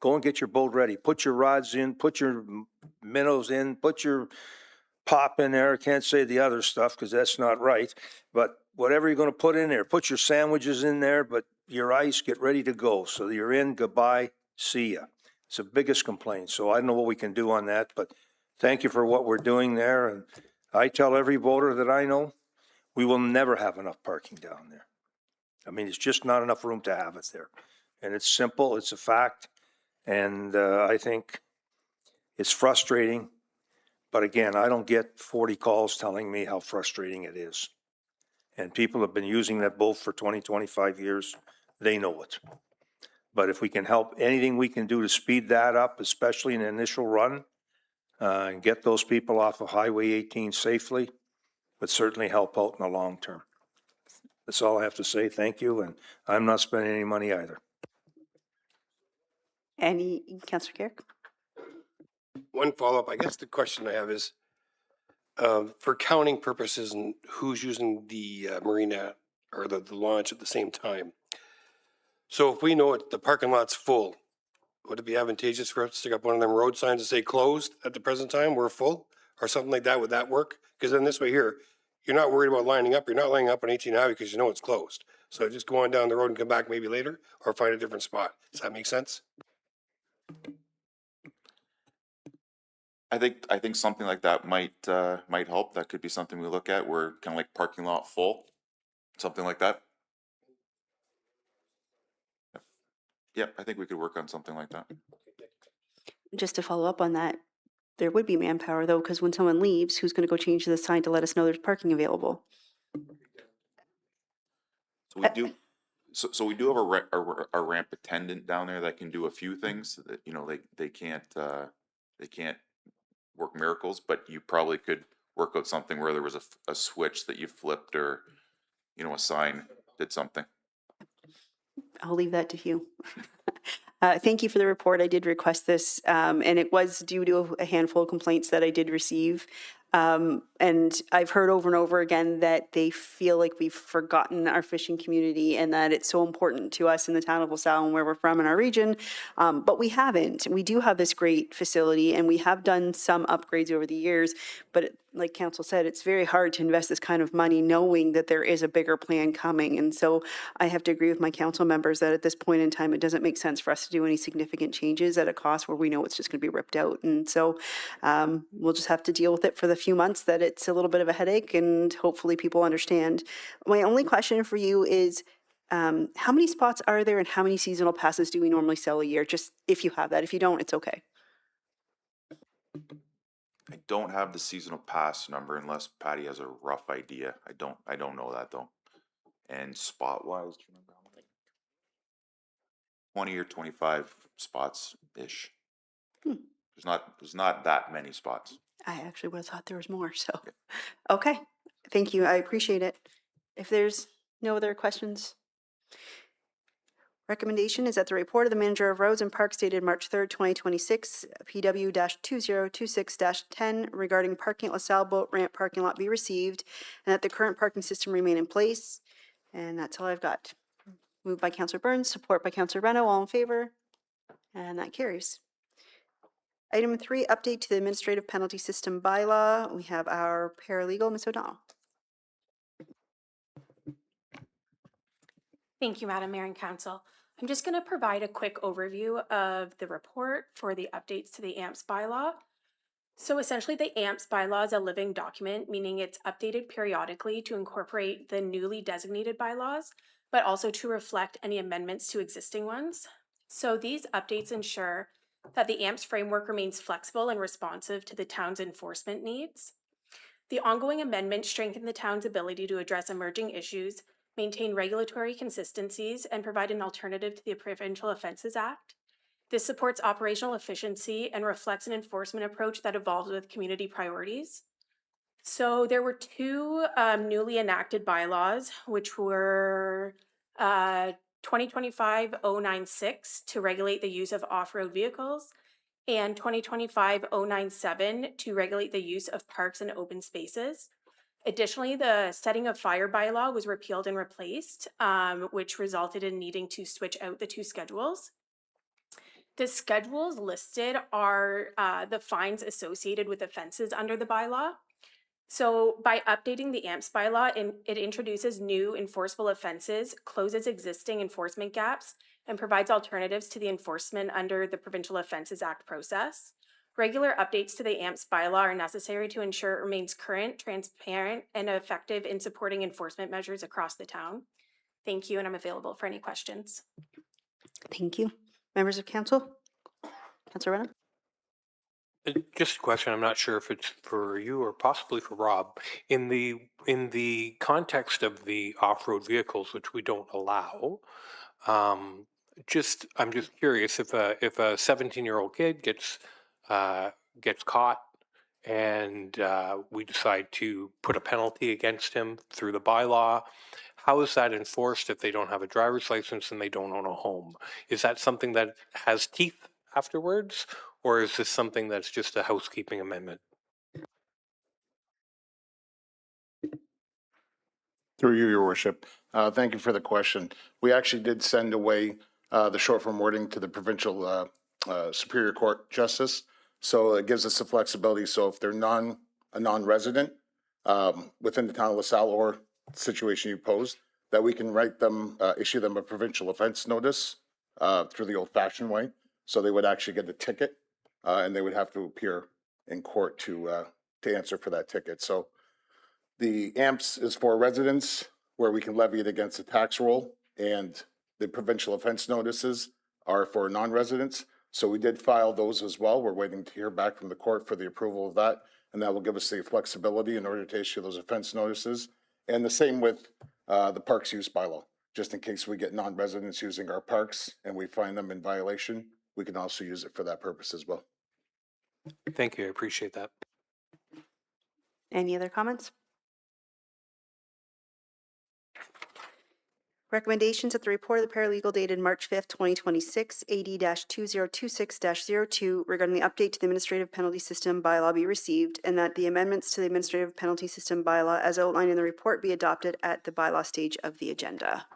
go and get your boat ready. Put your rods in, put your minnows in, put your pop in there. I can't say the other stuff because that's not right. But whatever you're going to put in there, put your sandwiches in there, but your ice, get ready to go. So you're in, goodbye, see ya. It's the biggest complaint. So I don't know what we can do on that, but thank you for what we're doing there. And I tell every voter that I know, we will never have enough parking down there. I mean, it's just not enough room to have it there. And it's simple, it's a fact. And I think it's frustrating. But again, I don't get 40 calls telling me how frustrating it is. And people have been using that boat for 20, 25 years. They know it. But if we can help, anything we can do to speed that up, especially in the initial run, and get those people off of Highway 18 safely, would certainly help out in the long term. That's all I have to say. Thank you. And I'm not spending any money either. Councillor Carrick? One follow-up, I guess the question I have is, for counting purposes and who's using the marina or the launch at the same time. So if we know the parking lot's full, would it be advantageous for us to stick up one of them road signs to say closed at the present time, we're full, or something like that? Would that work? Because then this way here, you're not worried about lining up. You're not lining up on 18 Highway because you know it's closed. So just go on down the road and come back maybe later or find a different spot. Does that make sense? I think something like that might help. That could be something we look at. We're kind of like parking lot full, something like that. Yep, I think we could work on something like that. Just to follow up on that, there would be manpower though, because when someone leaves, who's going to go change the sign to let us know there's parking available? So we do, so we do have a ramp attendant down there that can do a few things that, you know, they can't work miracles, but you probably could work out something where there was a switch that you flipped or, you know, a sign did something. I'll leave that to you. Thank you for the report. I did request this, and it was due to a handful of complaints that I did receive. And I've heard over and over again that they feel like we've forgotten our fishing community and that it's so important to us in the town of LaSalle and where we're from in our region. But we haven't. We do have this great facility and we have done some upgrades over the years. But like council said, it's very hard to invest this kind of money knowing that there is a bigger plan coming. And so I have to agree with my council members that at this point in time, it doesn't make sense for us to do any significant changes at a cost where we know it's just going to be ripped out. And so we'll just have to deal with it for the few months that it's a little bit of a headache, and hopefully people understand. My only question for you is, how many spots are there and how many seasonal passes do we normally sell a year? Just if you have that. If you don't, it's okay. I don't have the seasonal pass number unless Patty has a rough idea. I don't know that though. And spot wise, do you remember how many? 20 or 25 spots ish. There's not that many spots. I actually would have thought there was more, so. Okay, thank you, I appreciate it. If there's no other questions. Recommendation is that the report of the manager of roads and parks dated March 3rd, 2026, PW-2026-10 regarding parking at LaSalle Boat Ramp parking lot be received and that the current parking system remain in place. And that's all I've got. Moved by Councillor Burns, support by Councillor Reno, all in favor? And that carries. Item 3, update to the administrative penalty system bylaw. We have our paralegal, Ms. O'Donnell. Thank you, Madam Mayor and Council. I'm just going to provide a quick overview of the report for the updates to the AMPS bylaw. So essentially the AMPS bylaw is a living document, meaning it's updated periodically to incorporate the newly designated bylaws, but also to reflect any amendments to existing ones. So these updates ensure that the AMPS framework remains flexible and responsive to the town's enforcement needs. The ongoing amendments strengthen the town's ability to address emerging issues, maintain regulatory consistencies, and provide an alternative to the Provincial Offences Act. This supports operational efficiency and reflects an enforcement approach that evolves with community priorities. So there were two newly enacted bylaws, which were 2025-096 to regulate the use of off-road vehicles and 2025-097 to regulate the use of parks and open spaces. Additionally, the setting of fire bylaw was repealed and replaced, which resulted in needing to switch out the two schedules. The schedules listed are the fines associated with offenses under the bylaw. So by updating the AMPS bylaw, it introduces new enforceable offenses, closes existing enforcement gaps, and provides alternatives to the enforcement under the Provincial Offences Act process. Regular updates to the AMPS bylaw are necessary to ensure it remains current, transparent, and effective in supporting enforcement measures across the town. Thank you, and I'm available for any questions. Thank you. Members of council? Councillor Renner? Just a question. I'm not sure if it's for you or possibly for Rob. In the context of the off-road vehicles, which we don't allow, I'm just curious if a 17-year-old kid gets caught and we decide to put a penalty against him through the bylaw, how is that enforced if they don't have a driver's license and they don't own a home? Is that something that has teeth afterwards, or is this something that's just a housekeeping amendment? Through you, your worship. Thank you for the question. We actually did send away the short form wording to the provincial Superior Court Justice. So it gives us the flexibility. So if they're a non-resident, within the town of LaSalle or situation you posed, that we can write them, issue them a provincial offense notice through the old-fashioned way. So they would actually get a ticket, and they would have to appear in court to answer for that ticket. So the AMPS is for residents, where we can levy it against the tax roll, and the provincial offense notices are for non-residents. So we did file those as well. We're waiting to hear back from the court for the approval of that, and that will give us the flexibility in order to issue those offense notices. And the same with the parks use bylaw, just in case we get non-residents using our parks and we find them in violation, we can also use it for that purpose as well. Thank you. I appreciate that. Any other comments? Recommendations at the report of the paralegal dated March 5th, 2026, AD-2026-02 regarding the update to the administrative penalty system bylaw be received, and that the amendments to the administrative penalty system bylaw as outlined in the report be adopted at the bylaw stage of the agenda.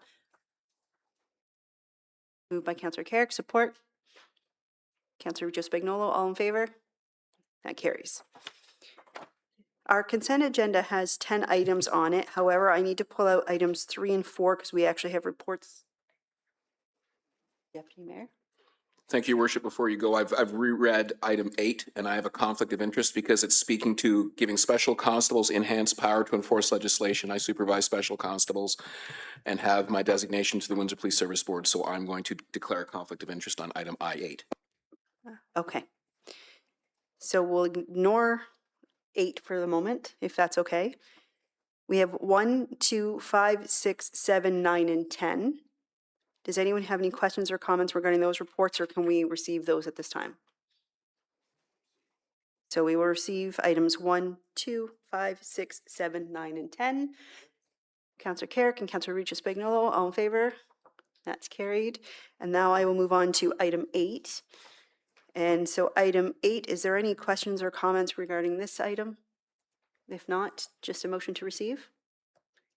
Moved by Councillor Carrick, support. Councillor Rucho Spagnolo, all in favor? That carries. Our consent agenda has 10 items on it. However, I need to pull out items 3 and 4 because we actually have reports. Deputy Mayor? Thank you, Your Worship. Before you go, I've reread item 8, and I have a conflict of interest because it's speaking to giving special constables enhanced power to enforce legislation. I supervise special constables and have my designation to the Windsor Police Service Board, so I'm going to declare a conflict of interest on item I-8. Okay. So we'll ignore 8 for the moment, if that's okay. We have 1, 2, 5, 6, 7, 9, and 10. Does anyone have any questions or comments regarding those reports, or can we receive those at this time? So we will receive items 1, 2, 5, 6, 7, 9, and 10. Councillor Carrick and Councillor Rucho Spagnolo, all in favor? That's carried. And now I will move on to item 8. And so item 8, is there any questions or comments regarding this item? If not, just a motion to receive.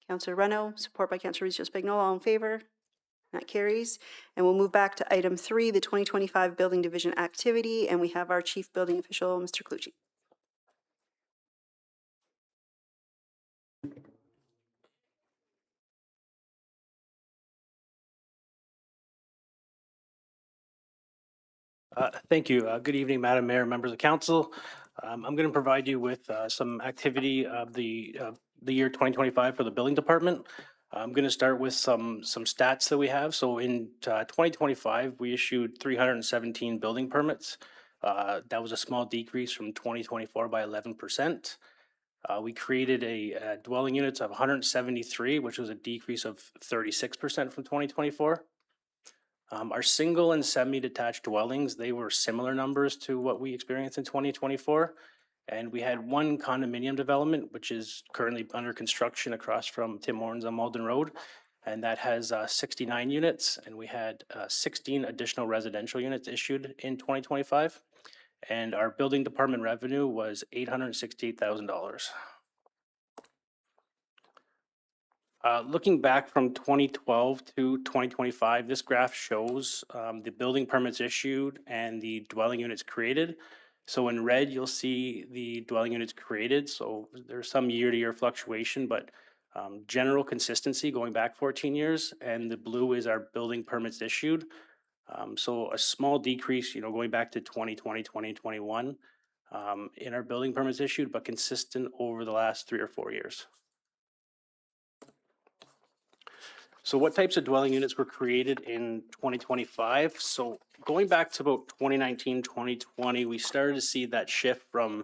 Councillor Reno, support by Councillor Rucho Spagnolo, all in favor? That carries. And we'll move back to item 3, the 2025 Building Division activity, and we have our Chief Building Official, Mr. Clucci. Thank you. Good evening, Madam Mayor, members of council. I'm going to provide you with some activity of the year 2025 for the building department. I'm going to start with some stats that we have. So in 2025, we issued 317 building permits. That was a small decrease from 2024 by 11%. We created a dwelling units of 173, which was a decrease of 36% from 2024. Our single and semi-detached dwellings, they were similar numbers to what we experienced in 2024. And we had one condominium development, which is currently under construction across from Tim Hortons on Malden Road. And that has 69 units. And we had 16 additional residential units issued in 2025. And our building department revenue was $868,000. Looking back from 2012 to 2025, this graph shows the building permits issued and the dwelling units created. So in red, you'll see the dwelling units created. So there's some year-to-year fluctuation, but general consistency going back 14 years. And the blue is our building permits issued. So a small decrease, going back to 2020, 2021 in our building permits issued, but consistent over the last 3 or 4 years. So what types of dwelling units were created in 2025? So going back to about 2019, 2020, we started to see that shift from,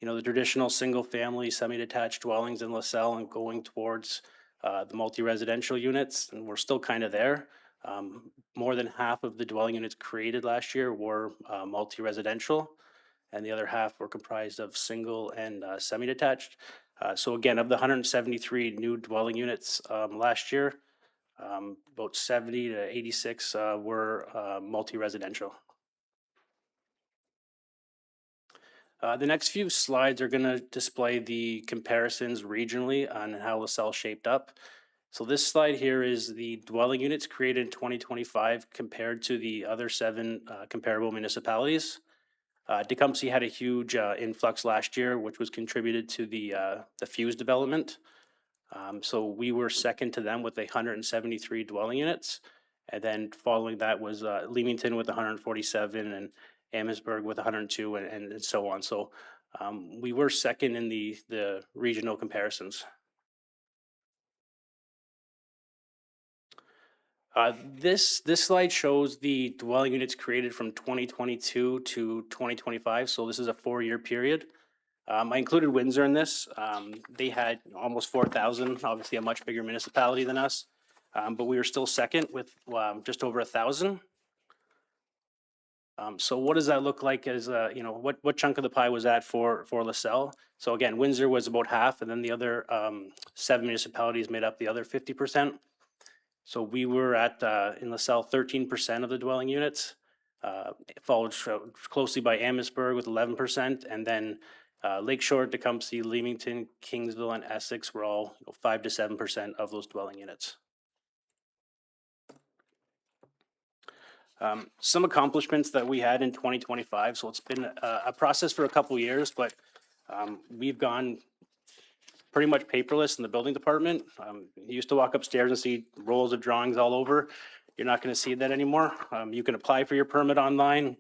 the traditional single-family semi-detached dwellings in LaSalle and going towards the multi-residential units, and we're still kind of there. More than half of the dwelling units created last year were multi-residential, and the other half were comprised of single and semi-detached. So again, of the 173 new dwelling units last year, about 70 to 86 were multi-residential. The next few slides are going to display the comparisons regionally on how LaSalle shaped up. So this slide here is the dwelling units created in 2025 compared to the other 7 comparable municipalities. Tecumseh had a huge influx last year, which was contributed to the Fuse development. So we were second to them with 173 dwelling units. And then following that was Leamington with 147 and Amherstburg with 102 and so on. So we were second in the regional comparisons. This slide shows the dwelling units created from 2022 to 2025. So this is a 4-year period. I included Windsor in this. They had almost 4,000, obviously a much bigger municipality than us, but we were still second with just over 1,000. So what does that look like as, what chunk of the pie was that for LaSalle? So again, Windsor was about half, and then the other 7 municipalities made up the other 50%. So we were at, in LaSalle, 13% of the dwelling units, followed closely by Amherstburg with 11%, and then Lakeshore, Tecumseh, Leamington, Kingsville, and Essex were all 5 to 7% of those dwelling units. Some accomplishments that we had in 2025. So it's been a process for a couple years, but we've gone pretty much paperless in the building department. You used to walk upstairs and see rolls of drawings all over. You're not going to see that anymore. You can apply for your permit online.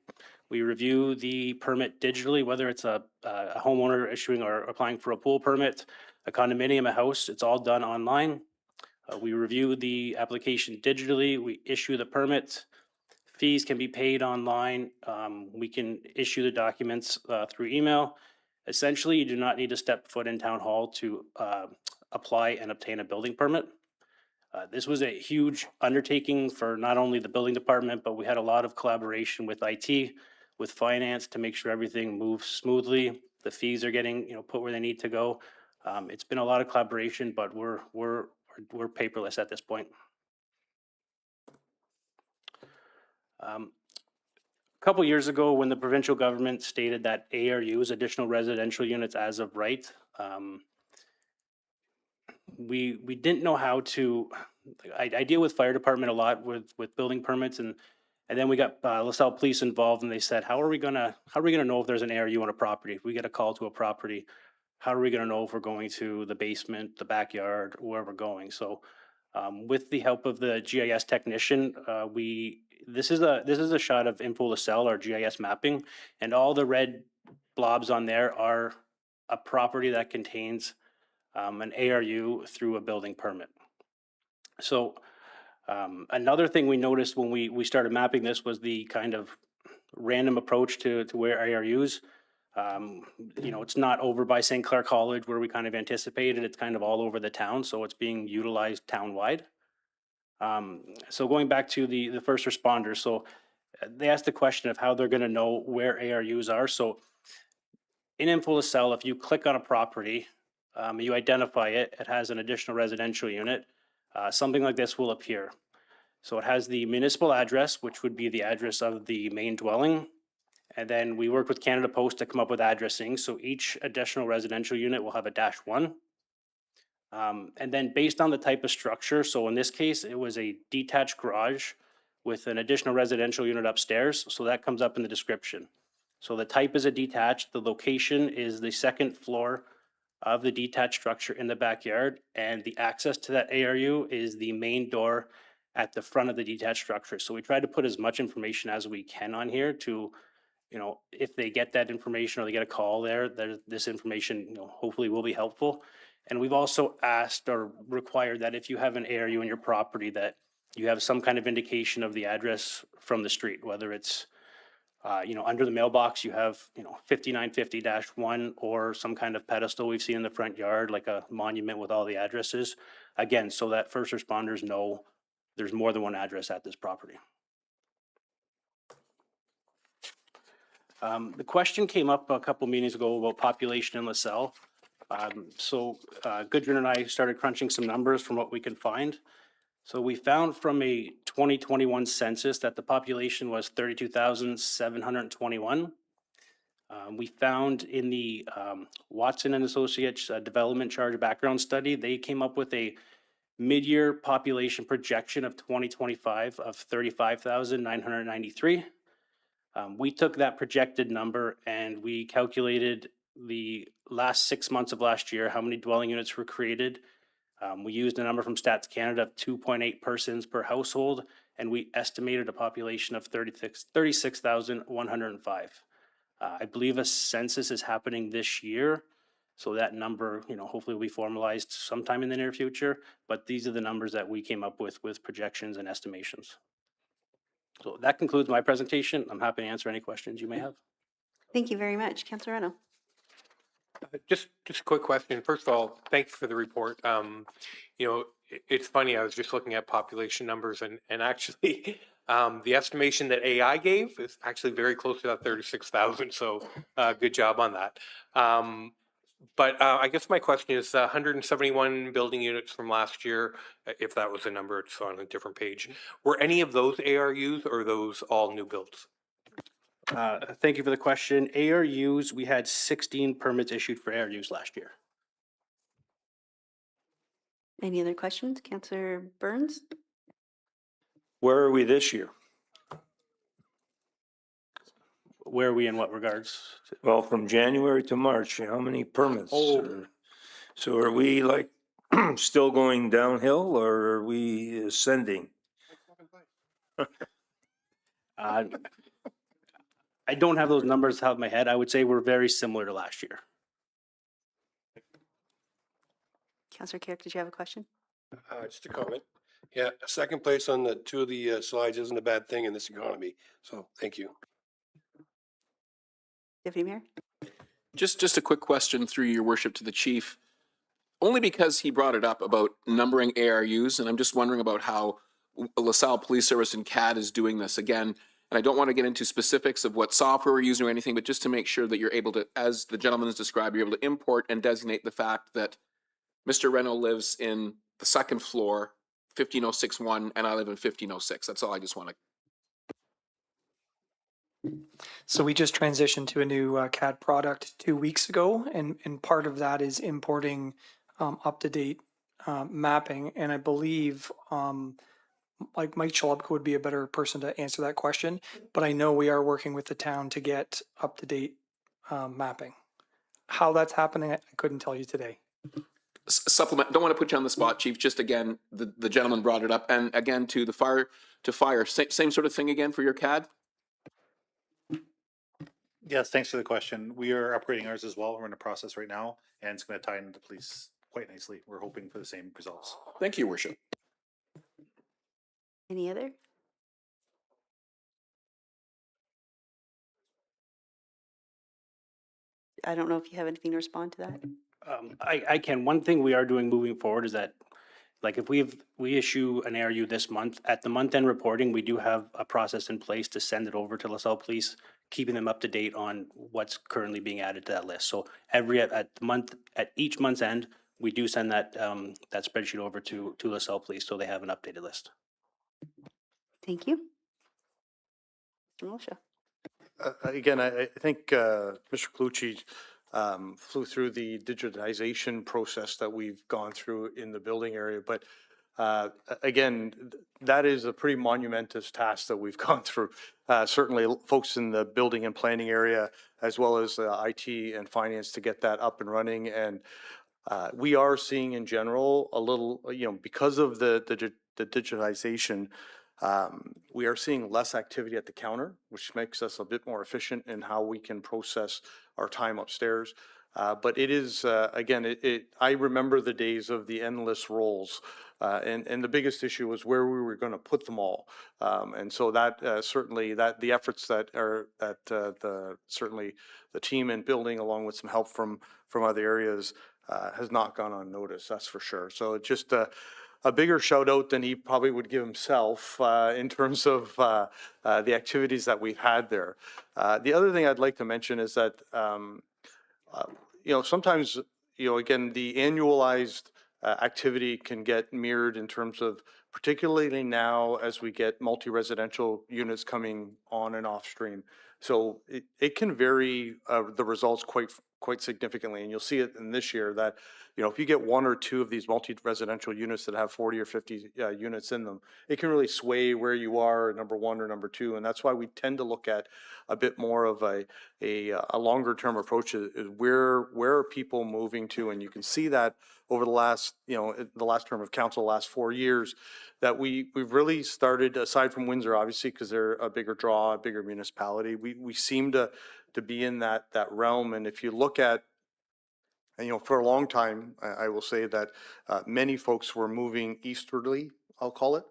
We review the permit digitally, whether it's a homeowner issuing or applying for a pool permit, a condominium, a house, it's all done online. We review the application digitally. We issue the permit. Fees can be paid online. We can issue the documents through email. Essentially, you do not need to step foot in town hall to apply and obtain a building permit. This was a huge undertaking for not only the building department, but we had a lot of collaboration with IT, with finance to make sure everything moves smoothly. The fees are getting put where they need to go. It's been a lot of collaboration, but we're paperless at this point. A couple years ago, when the provincial government stated that ARUs, additional residential units as of right, we didn't know how to. I deal with fire department a lot with building permits, and then we got LaSalle Police involved, and they said, how are we gonna know if there's an ARU on a property? If we get a call to a property, how are we gonna know if we're going to the basement, the backyard, where we're going? So with the help of the GIS technician, this is a shot of Info LaSalle, our GIS mapping, and all the red blobs on there are a property that contains an ARU through a building permit. So another thing we noticed when we started mapping this was the kind of random approach to where ARUs. It's not over by St. Clair College where we kind of anticipated. It's kind of all over the town, so it's being utilized town-wide. So going back to the first responders, so they asked the question of how they're going to know where ARUs are. So in Info LaSalle, if you click on a property, you identify it, it has an additional residential unit, something like this will appear. So it has the municipal address, which would be the address of the main dwelling. And then we worked with Canada Post to come up with addressing. So each additional residential unit will have a -1. And then based on the type of structure, so in this case, it was a detached garage with an additional residential unit upstairs. So that comes up in the description. So the type is a detached, the location is the second floor of the detached structure in the backyard, and the access to that ARU is the main door at the front of the detached structure. So we tried to put as much information as we can on here to, if they get that information or they get a call this information, hopefully will be helpful. And we've also asked or required that if you have an ARU in your property, that you have some kind of indication of the address from the street, whether it's, under the mailbox, you have, 5950-1 or some kind of pedestal we've seen in the front yard, like a monument with all the addresses. Again, so that first responders know there's more than one address at this property. The question came up a couple meetings ago about population in LaSalle. So Gudrun and I started crunching some numbers from what we could find. So we found from a 2021 census that the population was 32,721. We found in the Watson and Associates Development Charge Background Study, they came up with a mid-year population projection of 2025 of 35,993. We took that projected number and we calculated the last 6 months of last year, how many dwelling units were created. We used a number from Stats Canada of 2.8 persons per household, and we estimated a population of 36,105. I believe a census is happening this year, so that number, hopefully will be formalized sometime in the near future, but these are the numbers that we came up with projections and estimations. So that concludes my presentation. I'm happy to answer any questions you may have. Thank you very much. Councillor Reno. Just a quick question. First of all, thanks for the report. It's funny, I was just looking at population numbers and actually the estimation that AI gave is actually very close to that 36,000. So good job on that. But I guess my question is 171 building units from last year, if that was a number, it's on a different page. Were any of those ARUs or are those all new builds? Thank you for the question. ARUs, we had 16 permits issued for ARUs last year. Any other questions? Councillor Burns? Where are we this year? Where are we in what regards? Well, from January to March, how many permits? Oh. So are we like still going downhill or are we ascending? I don't have those numbers off the top of my head. I would say we're very similar to last year. Councillor Carrick, did you have a question? Just a comment. Yeah, second place on the two of the slides isn't a bad thing in this economy. So thank you. Deputy Mayor? Just a quick question through your worship to the chief. Only because he brought it up about numbering ARUs, and I'm just wondering about how LaSalle Police Service and CAD is doing this again. And I don't want to get into specifics of what software we're using or anything, but just to make sure that you're able to, as the gentleman has described, you're able to import and designate the fact that Mr. Reno lives in the second floor, 15061, and I live in 1506. That's all I just want to. So we just transitioned to a new CAD product 2 weeks ago, and part of that is importing up-to-date mapping. And I believe like Mike Chalupka would be a better person to answer that question, but I know we are working with the town to get up-to-date mapping. How that's happening, I couldn't tell you today. Supplement, don't want to put you on the spot, Chief, just again, the gentleman brought it up, and again, to the fire, same sort of thing again for your CAD? Yes, thanks for the question. We are upgrading ours as well. We're in the process right now, and it's going to tie into the police quite nicely. We're hoping for the same results. Thank you, Worship. Any other? I don't know if you have anything to respond to that. I can. One thing we are doing moving forward is that, like, if we issue an ARU this month, at the month-end reporting, we do have a process in place to send it over to LaSalle Police, keeping them up to date on what's currently being added to that list. So at each month's end, we do send that that spreadsheet over to LaSalle Police, so they have an updated list. Thank you. Mr. Milsha. Again, I think Mr. Colucci flew through the digitization process that we've gone through in the building area. But again, that is a pretty monumentous task that we've gone through. Certainly folks in the building and planning area, as well as IT and finance to get that up and running. And we are seeing in general a little, because of the digitization, we are seeing less activity at the counter, which makes us a bit more efficient in how we can process our time upstairs. But it is, again, I remember the days of the endless rolls. And the biggest issue was where we were going to put them all. And so that certainly the efforts certainly the team in building, along with some help from other areas, has not gone unnoticed, that's for sure. So it's just a bigger shout out than he probably would give himself in terms of the activities that we've had there. The other thing I'd like to mention is that, sometimes, again, the annualized activity can get mirrored in terms of, particularly now as we get multi-residential units coming on and off stream. So it can vary the results quite significantly. And you'll see it in this year that, you know, if you get one or two of these multi-residential units that have 40 or 50 units in them, it can really sway where you are, number one or number two. And that's why we tend to look at a bit more of a longer term approach is where are people moving to? And you can see that over the last, you know, the last term of council, last 4 years, that we've really started, aside from Windsor, obviously, because they're a bigger draw, a bigger municipality, we seem to be in that realm. And if you look at, and, you know, for a long time, I will say that many folks were moving easterly, I'll call it,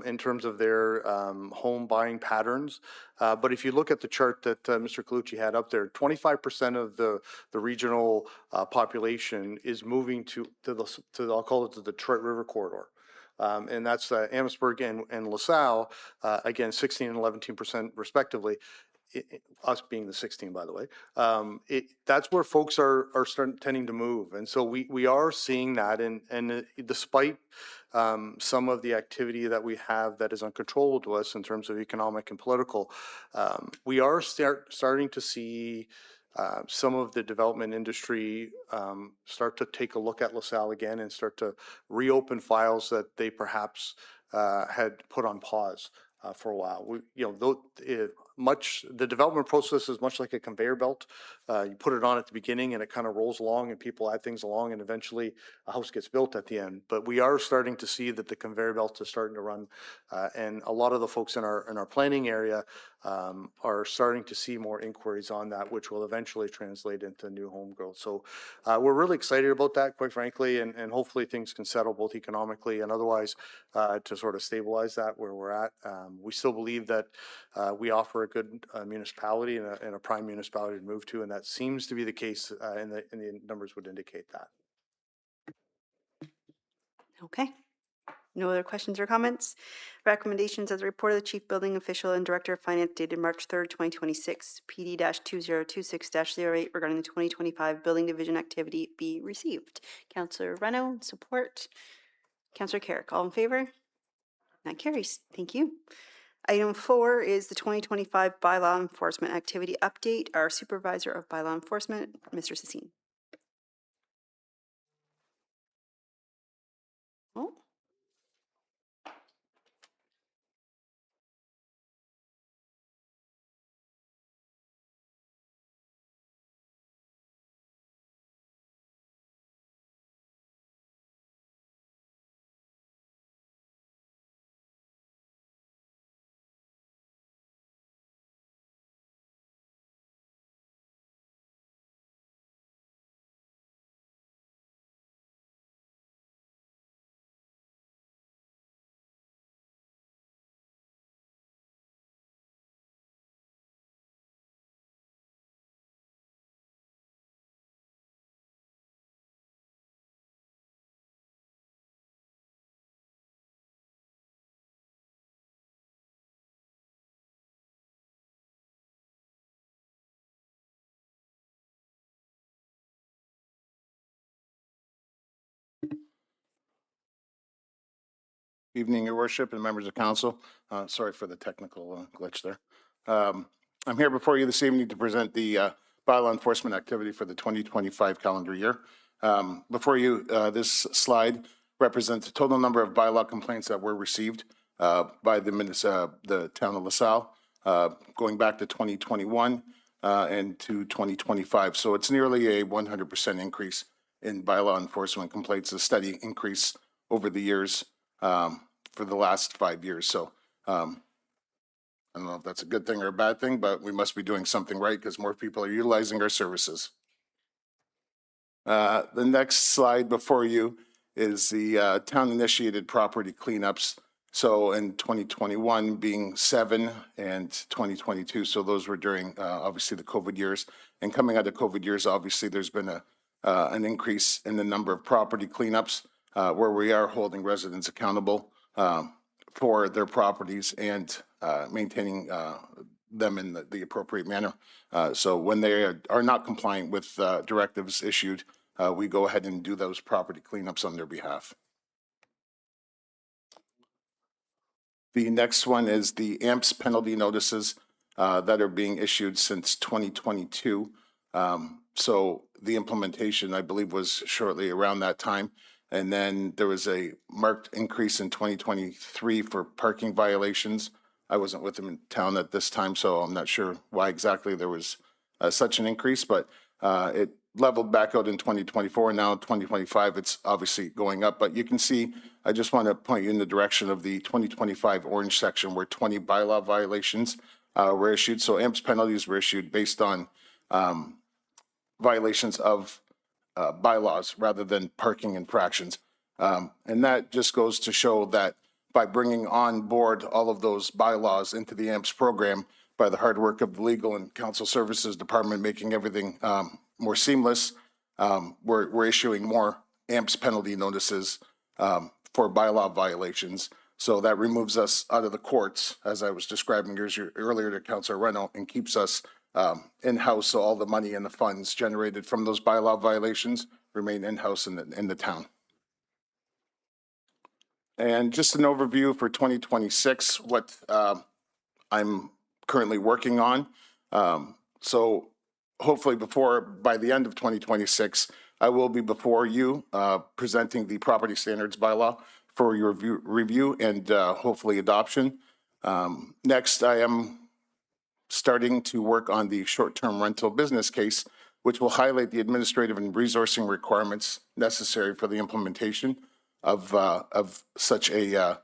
in terms of their home buying patterns. But if you look at the chart that Mr. Colucci had up there, 25% of the regional population is moving to I'll call it the Detroit River Corridor. And that's Amherstburg and LaSalle, again, 16 and 11% respectively. Us being the 16, by the way, that's where folks are tending to move. And so we are seeing that. And despite some of the activity that we have that is uncontrollable to us in terms of economic and political, we are starting to see some of the development industry start to take a look at LaSalle again and start to reopen files that they perhaps had put on pause for a while. The development process is much like a conveyor belt. You put it on at the beginning and it kind of rolls along and people add things along and eventually a house gets built at the end. But we are starting to see that the conveyor belt is starting to run, and a lot of the folks in our planning area are starting to see more inquiries on that, which will eventually translate into new home growth. So we're really excited about that, quite frankly, and hopefully things can settle both economically and otherwise to sort of stabilize that where we're at. We still believe that we offer a good municipality and a prime municipality to move to, and that seems to be the case, and the numbers would indicate that. Okay. No other questions or comments? Recommendations as a report of the Chief Building Official and Director of Finance dated March 3rd, 2026, PD-2026-08 regarding the 2025 Building Division activity be received. Councillor Reno, support. Councillor Carrick, all in favor? That carries. Thank you. Item 4 is the 2025 bylaw enforcement activity update. Our Supervisor of Bylaw Enforcement, Mr. Sassine. Oh. Evening, Your Worship and members of council. Sorry for the technical glitch there. I'm here before you this evening to present the bylaw enforcement activity for the 2025 calendar year. Before you, this slide represents the total number of bylaw complaints that were received by the town of LaSalle going back to 2021 and to 2025. So it's nearly a 100% increase in bylaw enforcement complaints, a steady increase over the years. For the last 5 years. So I don't know if that's a good thing or a bad thing, but we must be doing something right because more people are utilizing our services. The next slide before you is the town-initiated property cleanups. So in 2021 being 7 and 2022, so those were during obviously the COVID years. And coming out of COVID years, obviously there's been an increase in the number of property cleanups. Where we are holding residents accountable for their properties and maintaining them in the appropriate manner. So when they are not compliant with directives issued, we go ahead and do those property cleanups on their behalf. The next one is the AMPS penalty notices that are being issued since 2022. So the implementation, I believe, was shortly around that time. And then there was a marked increase in 2023 for parking violations. I wasn't with them in town at this time, so I'm not sure why exactly there was such an increase, but it leveled back out in 2024. Now in 2025, it's obviously going up. But you can see, I just want to point you in the direction of the 2025 orange section where 20 bylaw violations were issued. So AMPS penalties were issued based on violations of bylaws rather than parking infractions. And that just goes to show that by bringing on board all of those bylaws into the AMPS program, by the hard work of the Legal and Council Services Department, making everything more seamless, we're issuing more AMPS penalty notices for bylaw violations. So that removes us out of the courts, as I was describing earlier to Councilor Renault, and keeps us in-house, so all the money and the funds generated from those bylaw violations remain in-house in the town. And just an overview for 2026, what I'm currently working on. So hopefully by the end of 2026, I will be before you presenting the property standards bylaw for your review and hopefully adoption. Next, I am starting to work on the short-term rental business case, which will highlight the administrative and resourcing requirements necessary for the implementation of such a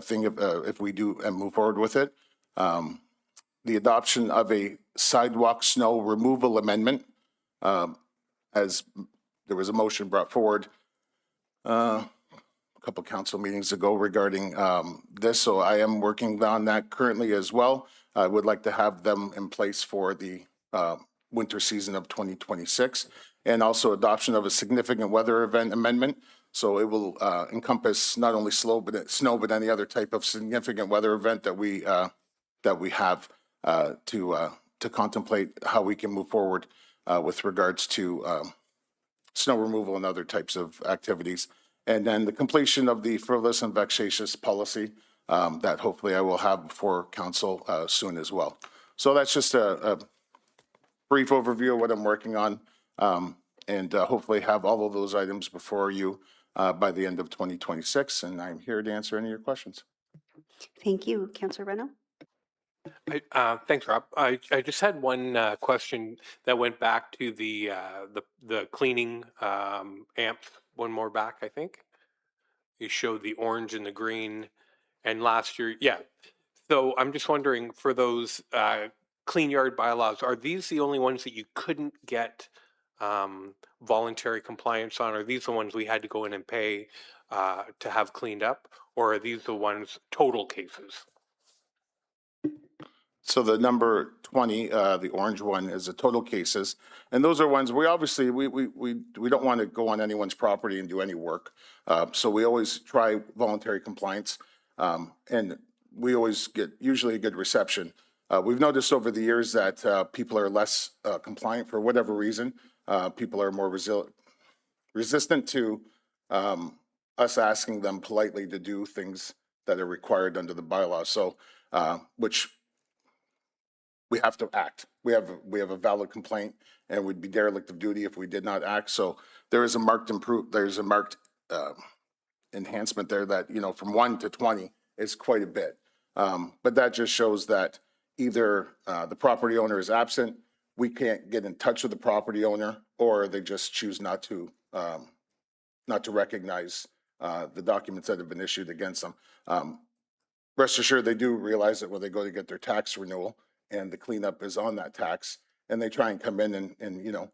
thing if we do and move forward with it. The adoption of a sidewalk snow removal amendment, as there was a motion brought forward a couple council meetings ago regarding this, so I am working on that currently as well. I would like to have them in place for the winter season of 2026, and also adoption of a significant weather event amendment. So it will encompass not only snow, but any other type of significant weather event that we have to contemplate how we can move forward with regards to snow removal and other types of activities. And then the completion of the frivolous and vexatious policy that hopefully I will have before council soon as well. So that's just a brief overview of what I'm working on, and hopefully have all of those items before you by the end of 2026. And I'm here to answer any of your questions. Thank you. Councillor Renault? Thanks, Rob. I just had one question that went back to the cleaning amps. One more back, I think. You showed the orange and the green, and last year, yeah. So I'm just wondering, for those clean yard bylaws, are these the only ones that you couldn't get voluntary compliance on? Are these the ones we had to go in and pay to have cleaned up, or are these the ones total cases? So the number 20, the orange one, is the total cases, and those are ones we obviously we don't want to go on anyone's property and do any work. So we always try voluntary compliance, and we always get usually a good reception. We've noticed over the years that people are less compliant for whatever reason. People are more resistant to us asking them politely to do things that are required under the bylaw. So, which we have to act. We have a valid complaint, and we'd be derelict of duty if we did not act. So there is a marked enhancement there that, you know, from 1 to 20 is quite a bit. But that just shows that either the property owner is absent, we can't get in touch with the property owner, or they just choose not to recognize the documents that have been issued against them. Rest assured, they do realize that when they go to get their tax renewal and the cleanup is on that tax, and they try and come in and you know,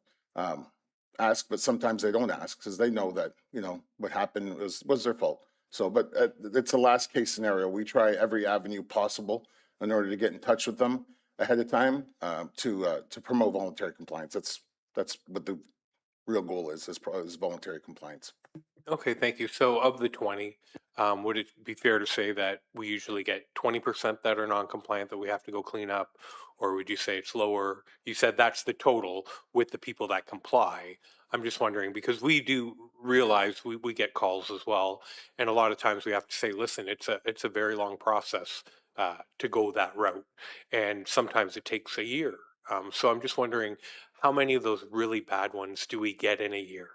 ask, but sometimes they don't ask because they know that, you know, what happened was their fault. So, but it's a last case scenario. We try every avenue possible in order to get in touch with them ahead of time to promote voluntary compliance. That's what the real goal is voluntary compliance. Okay, thank you. So of the 20, would it be fair to say that we usually get 20% that are non-compliant that we have to go clean up? Or would you say it's lower? You said that's the total with the people that comply. I'm just wondering, because we do realize we get calls as well. And a lot of times we have to say, listen, it's a very long process to go that route. And sometimes it takes a year. So I'm just wondering how many of those really bad ones do we get in a year?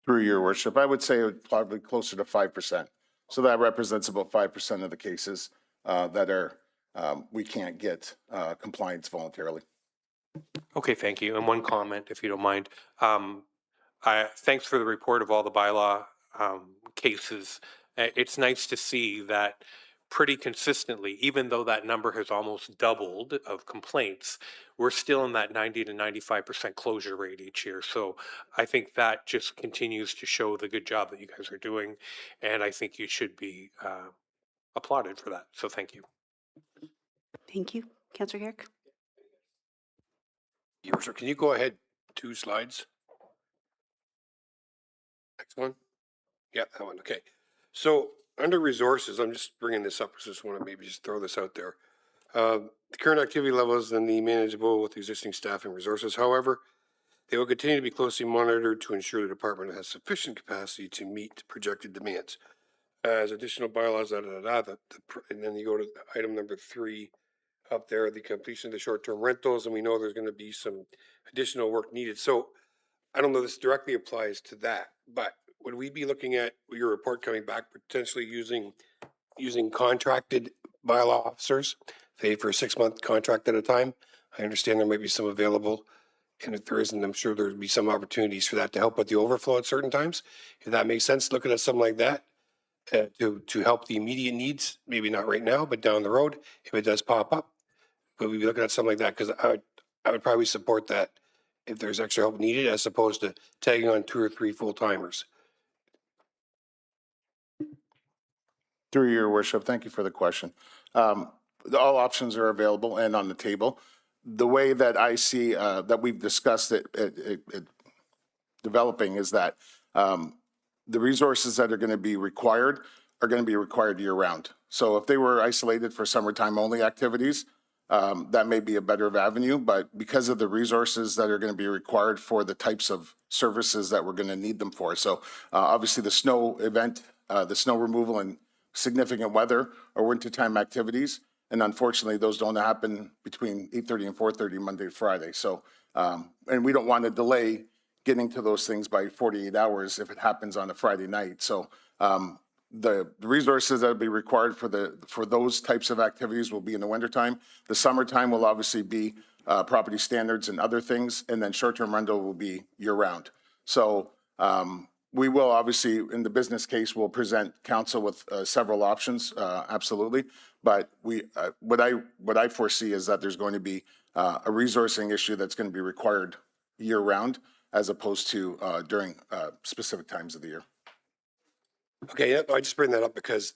Through your worship, I would say it would probably closer to 5%. So that represents about 5% of the cases that are, we can't get compliance voluntarily. Okay, thank you. And one comment, if you don't mind. Thanks for the report of all the bylaw cases. It's nice to see that pretty consistently, even though that number has almost doubled of complaints, we're still in that 90 to 95% closure rate each year. So I think that just continues to show the good job that you guys are doing. And I think you should be applauded for that. So thank you. Thank you. Councillor Garrick? Your worship, can you go ahead 2 slides? Next one. Yeah, that one. Okay. So under resources, I'm just bringing this up because I just want to maybe just throw this out there. The current activity levels and the manageable with existing staff and resources. However, they will continue to be closely monitored to ensure the department has sufficient capacity to meet projected demands. As additional bylaws, and then you go to item number 3 up there, the completion of the short-term rentals, and we know there's going to be some additional work needed. So I don't know if this directly applies to that, but would we be looking at your report coming back potentially using contracted bylaw officers, say for a 6-month contract at a time? I understand there might be some available, and if there isn't, I'm sure there'd be some opportunities for that to help with the overflow at certain times. If that makes sense, looking at something like that to help the immediate needs, maybe not right now, but down the road, if it does pop up, would we be looking at something like that? Because I would probably support that if there's extra help needed, as opposed to tagging on 2 or 3 full-timers. Through your worship, thank you for the question. All options are available and on the table. The way that I see that we've discussed it developing is that the resources that are going to be required are going to be required year round. So if they were isolated for summertime only activities, that may be a better avenue, but because of the resources that are going to be required for the types of services that we're going to need them for. So obviously the snow event, the snow removal and significant weather or wintertime activities. And unfortunately, those don't happen between 8:30 and 4:30 Monday to Friday. So, and we don't want to delay getting to those things by 48 hours if it happens on a Friday night. So the resources that will be required for those types of activities will be in the wintertime. The summertime will obviously be property standards and other things, and then short-term rental will be year-round. So we will obviously, in the business case, we'll present council with several options, absolutely. But what I foresee is that there's going to be a resourcing issue that's going to be required year-round, as opposed to during specific times of the year. Okay, yeah, I just bring that up because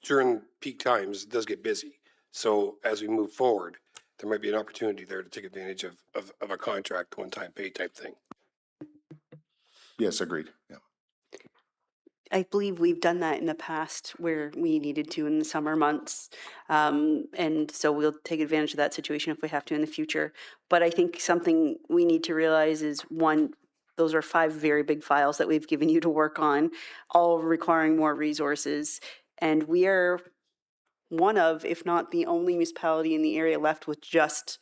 during peak times, it does get busy. So as we move forward, there might be an opportunity there to take advantage of a contract, one-time pay type thing. Yes, agreed. Yeah. I believe we've done that in the past where we needed to in the summer months. And so we'll take advantage of that situation if we have to in the future. But I think something we need to realize is, one, those are 5 very big files that we've given you to work on, all requiring more resources. And we are one of, if not the only municipality in the area left with just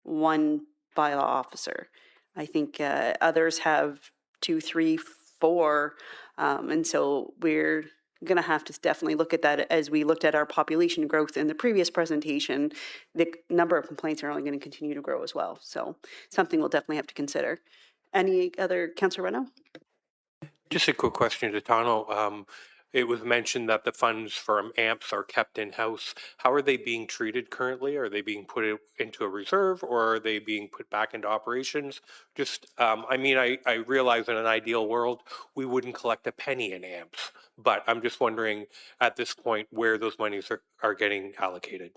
one bylaw officer. I think others have 2, 3, 4. And so we're going to have to definitely look at that as we looked at our population growth in the previous presentation. The number of complaints are only going to continue to grow as well. So something we'll definitely have to consider. Any other, Councillor Reno? Just a quick question to Tano. It was mentioned that the funds from AMPS are kept in-house. How are they being treated currently? Are they being put into a reserve, or are they being put back into operations? Just, I mean, I realize in an ideal world, we wouldn't collect a penny in AMPS, but I'm just wondering at this point where those monies are getting allocated.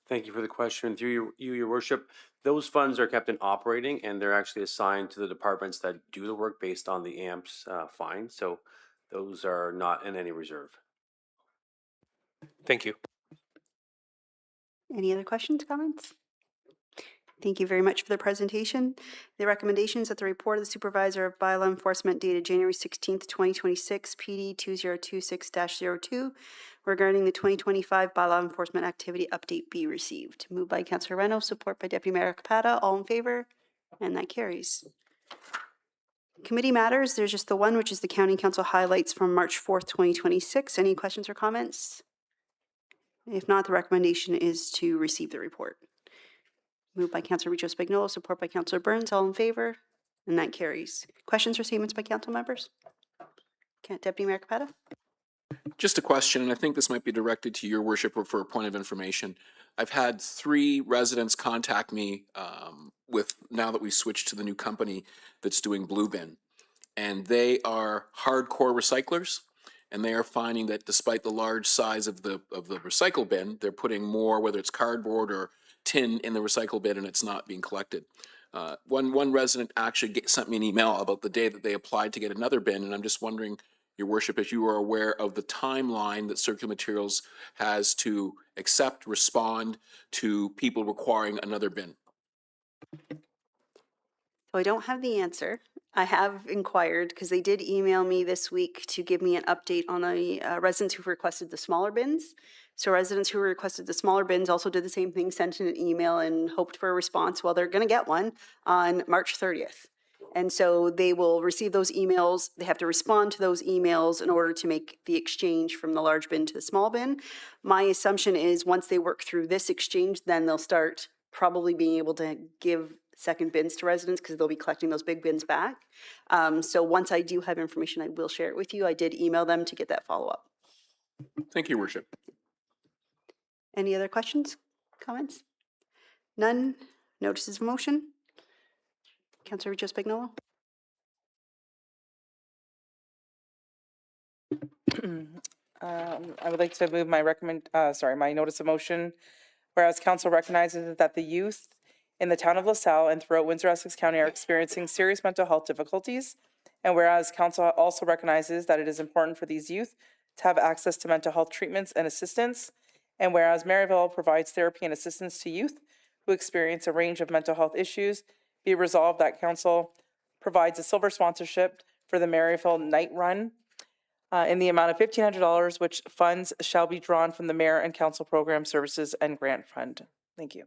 Thank you for the question. Through your worship, those funds are kept in operating, and they're actually assigned to the departments that do the work based on the AMPS fine. So those are not in any reserve. Thank you. Any other questions, comments? Thank you very much for the presentation. The recommendations that the report of the Supervisor of Bylaw Enforcement dated January 16th, 2026, PD 2026-02, regarding the 2025 bylaw enforcement activity update be received. Moved by Councillor Reno, support by Deputy Mayor Capata. All in favor? And that carries. Committee matters, there's just the one, which is the County Council highlights from March 4th, 2026. Any questions or comments? If not, the recommendation is to receive the report. Moved by Councillor Richo Spagnolo, support by Councillor Burns. All in favor? And that carries. Questions or statements by council members? Deputy Mayor Capata? Just a question, and I think this might be directed to your worship or for a point of information. I've had 3 residents contact me with, now that we switched to the new company that's doing Blue Bin, and they are hardcore recyclers, and they are finding that despite the large size of the recycle bin, they're putting more, whether it's cardboard or tin, in the recycle bin, and it's not being collected. One resident actually sent me an email about the day that they applied to get another bin, and I'm just wondering, your worship, if you are aware of the timeline that Circular Materials has to accept, respond to people requiring another bin. So I don't have the answer. I have inquired because they did email me this week to give me an update on the residents who've requested the smaller bins. So residents who requested the smaller bins also did the same thing, sent in an email and hoped for a response. Well, they're going to get one on March 30th. And so they will receive those emails. They have to respond to those emails in order to make the exchange from the large bin to the small bin. My assumption is once they work through this exchange, then they'll start probably being able to give second bins to residents because they'll be collecting those big bins back. So once I do have information, I will share it with you. I did email them to get that follow-up. Thank you, worship. Any other questions, comments? None. Notices of motion? Councillor Richo Spagnolo. I would like to move my my notice of motion. Whereas council recognizes that the youth in the town of LaSalle and throughout Windsor-Essex County are experiencing serious mental health difficulties. And whereas council also recognizes that it is important for these youth to have access to mental health treatments and assistance. And whereas Maryville provides therapy and assistance to youth who experience a range of mental health issues, be resolved that council provides a silver sponsorship for the Maryville Night Run in the amount of $1,500, which funds shall be drawn from the Mayor and Council Program Services and Grant Fund. Thank you.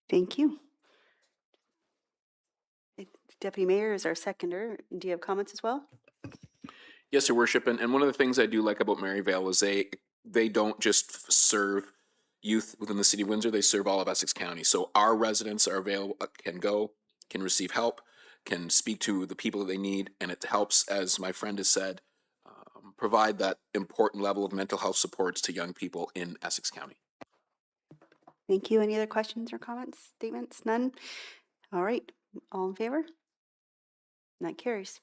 Thank you. Deputy Mayor is our seconder. Do you have comments as well? Yes, your worship, and one of the things I do like about Maryvale is they don't just serve youth within the city of Windsor, they serve all of Essex County. So our residents are available, can receive help, can speak to the people that they need, and it helps, as my friend has said, provide that important level of mental health supports to young people in Essex County. Thank you. Any other questions or comments, statements? None? All right. All in favor? And that carries.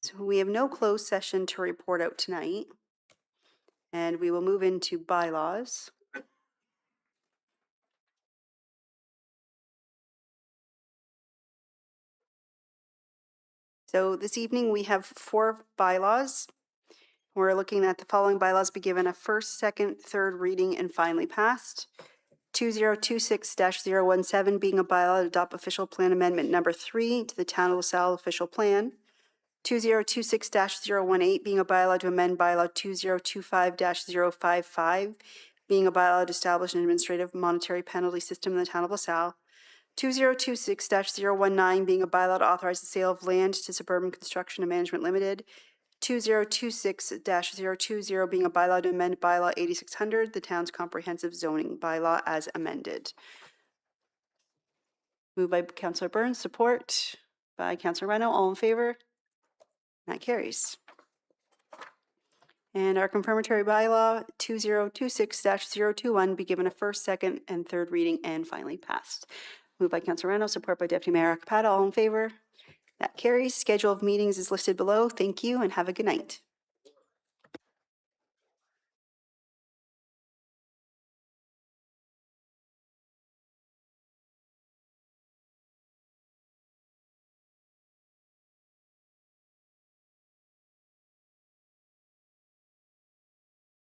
So we have no closed session to report out tonight. And we will move into bylaws. So this evening we have 4 bylaws. We're looking at the following bylaws be given a first, second, third reading and finally passed. 2026-017 being a bylaw to adopt official plan amendment number 3 to the Town of LaSalle official plan. 2026-018 being a bylaw to amend bylaw 2025-055 being a bylaw to establish an administrative monetary penalty system in the Town of LaSalle. 2026-019 being a bylaw to authorize the sale of land to Suburban Construction and Management Limited. 2026-020 being a bylaw to amend bylaw 8600, the town's comprehensive zoning bylaw as amended. Moved by Councillor Burns, support by Councillor Reno. All in favor? That carries. And our confirmatory bylaw 2026-021 be given a first, second, and third reading and finally passed. Moved by Councillor Reno, support by Deputy Mayor Capata. All in favor? That carries. Schedule of meetings is listed below. Thank you and have a good night.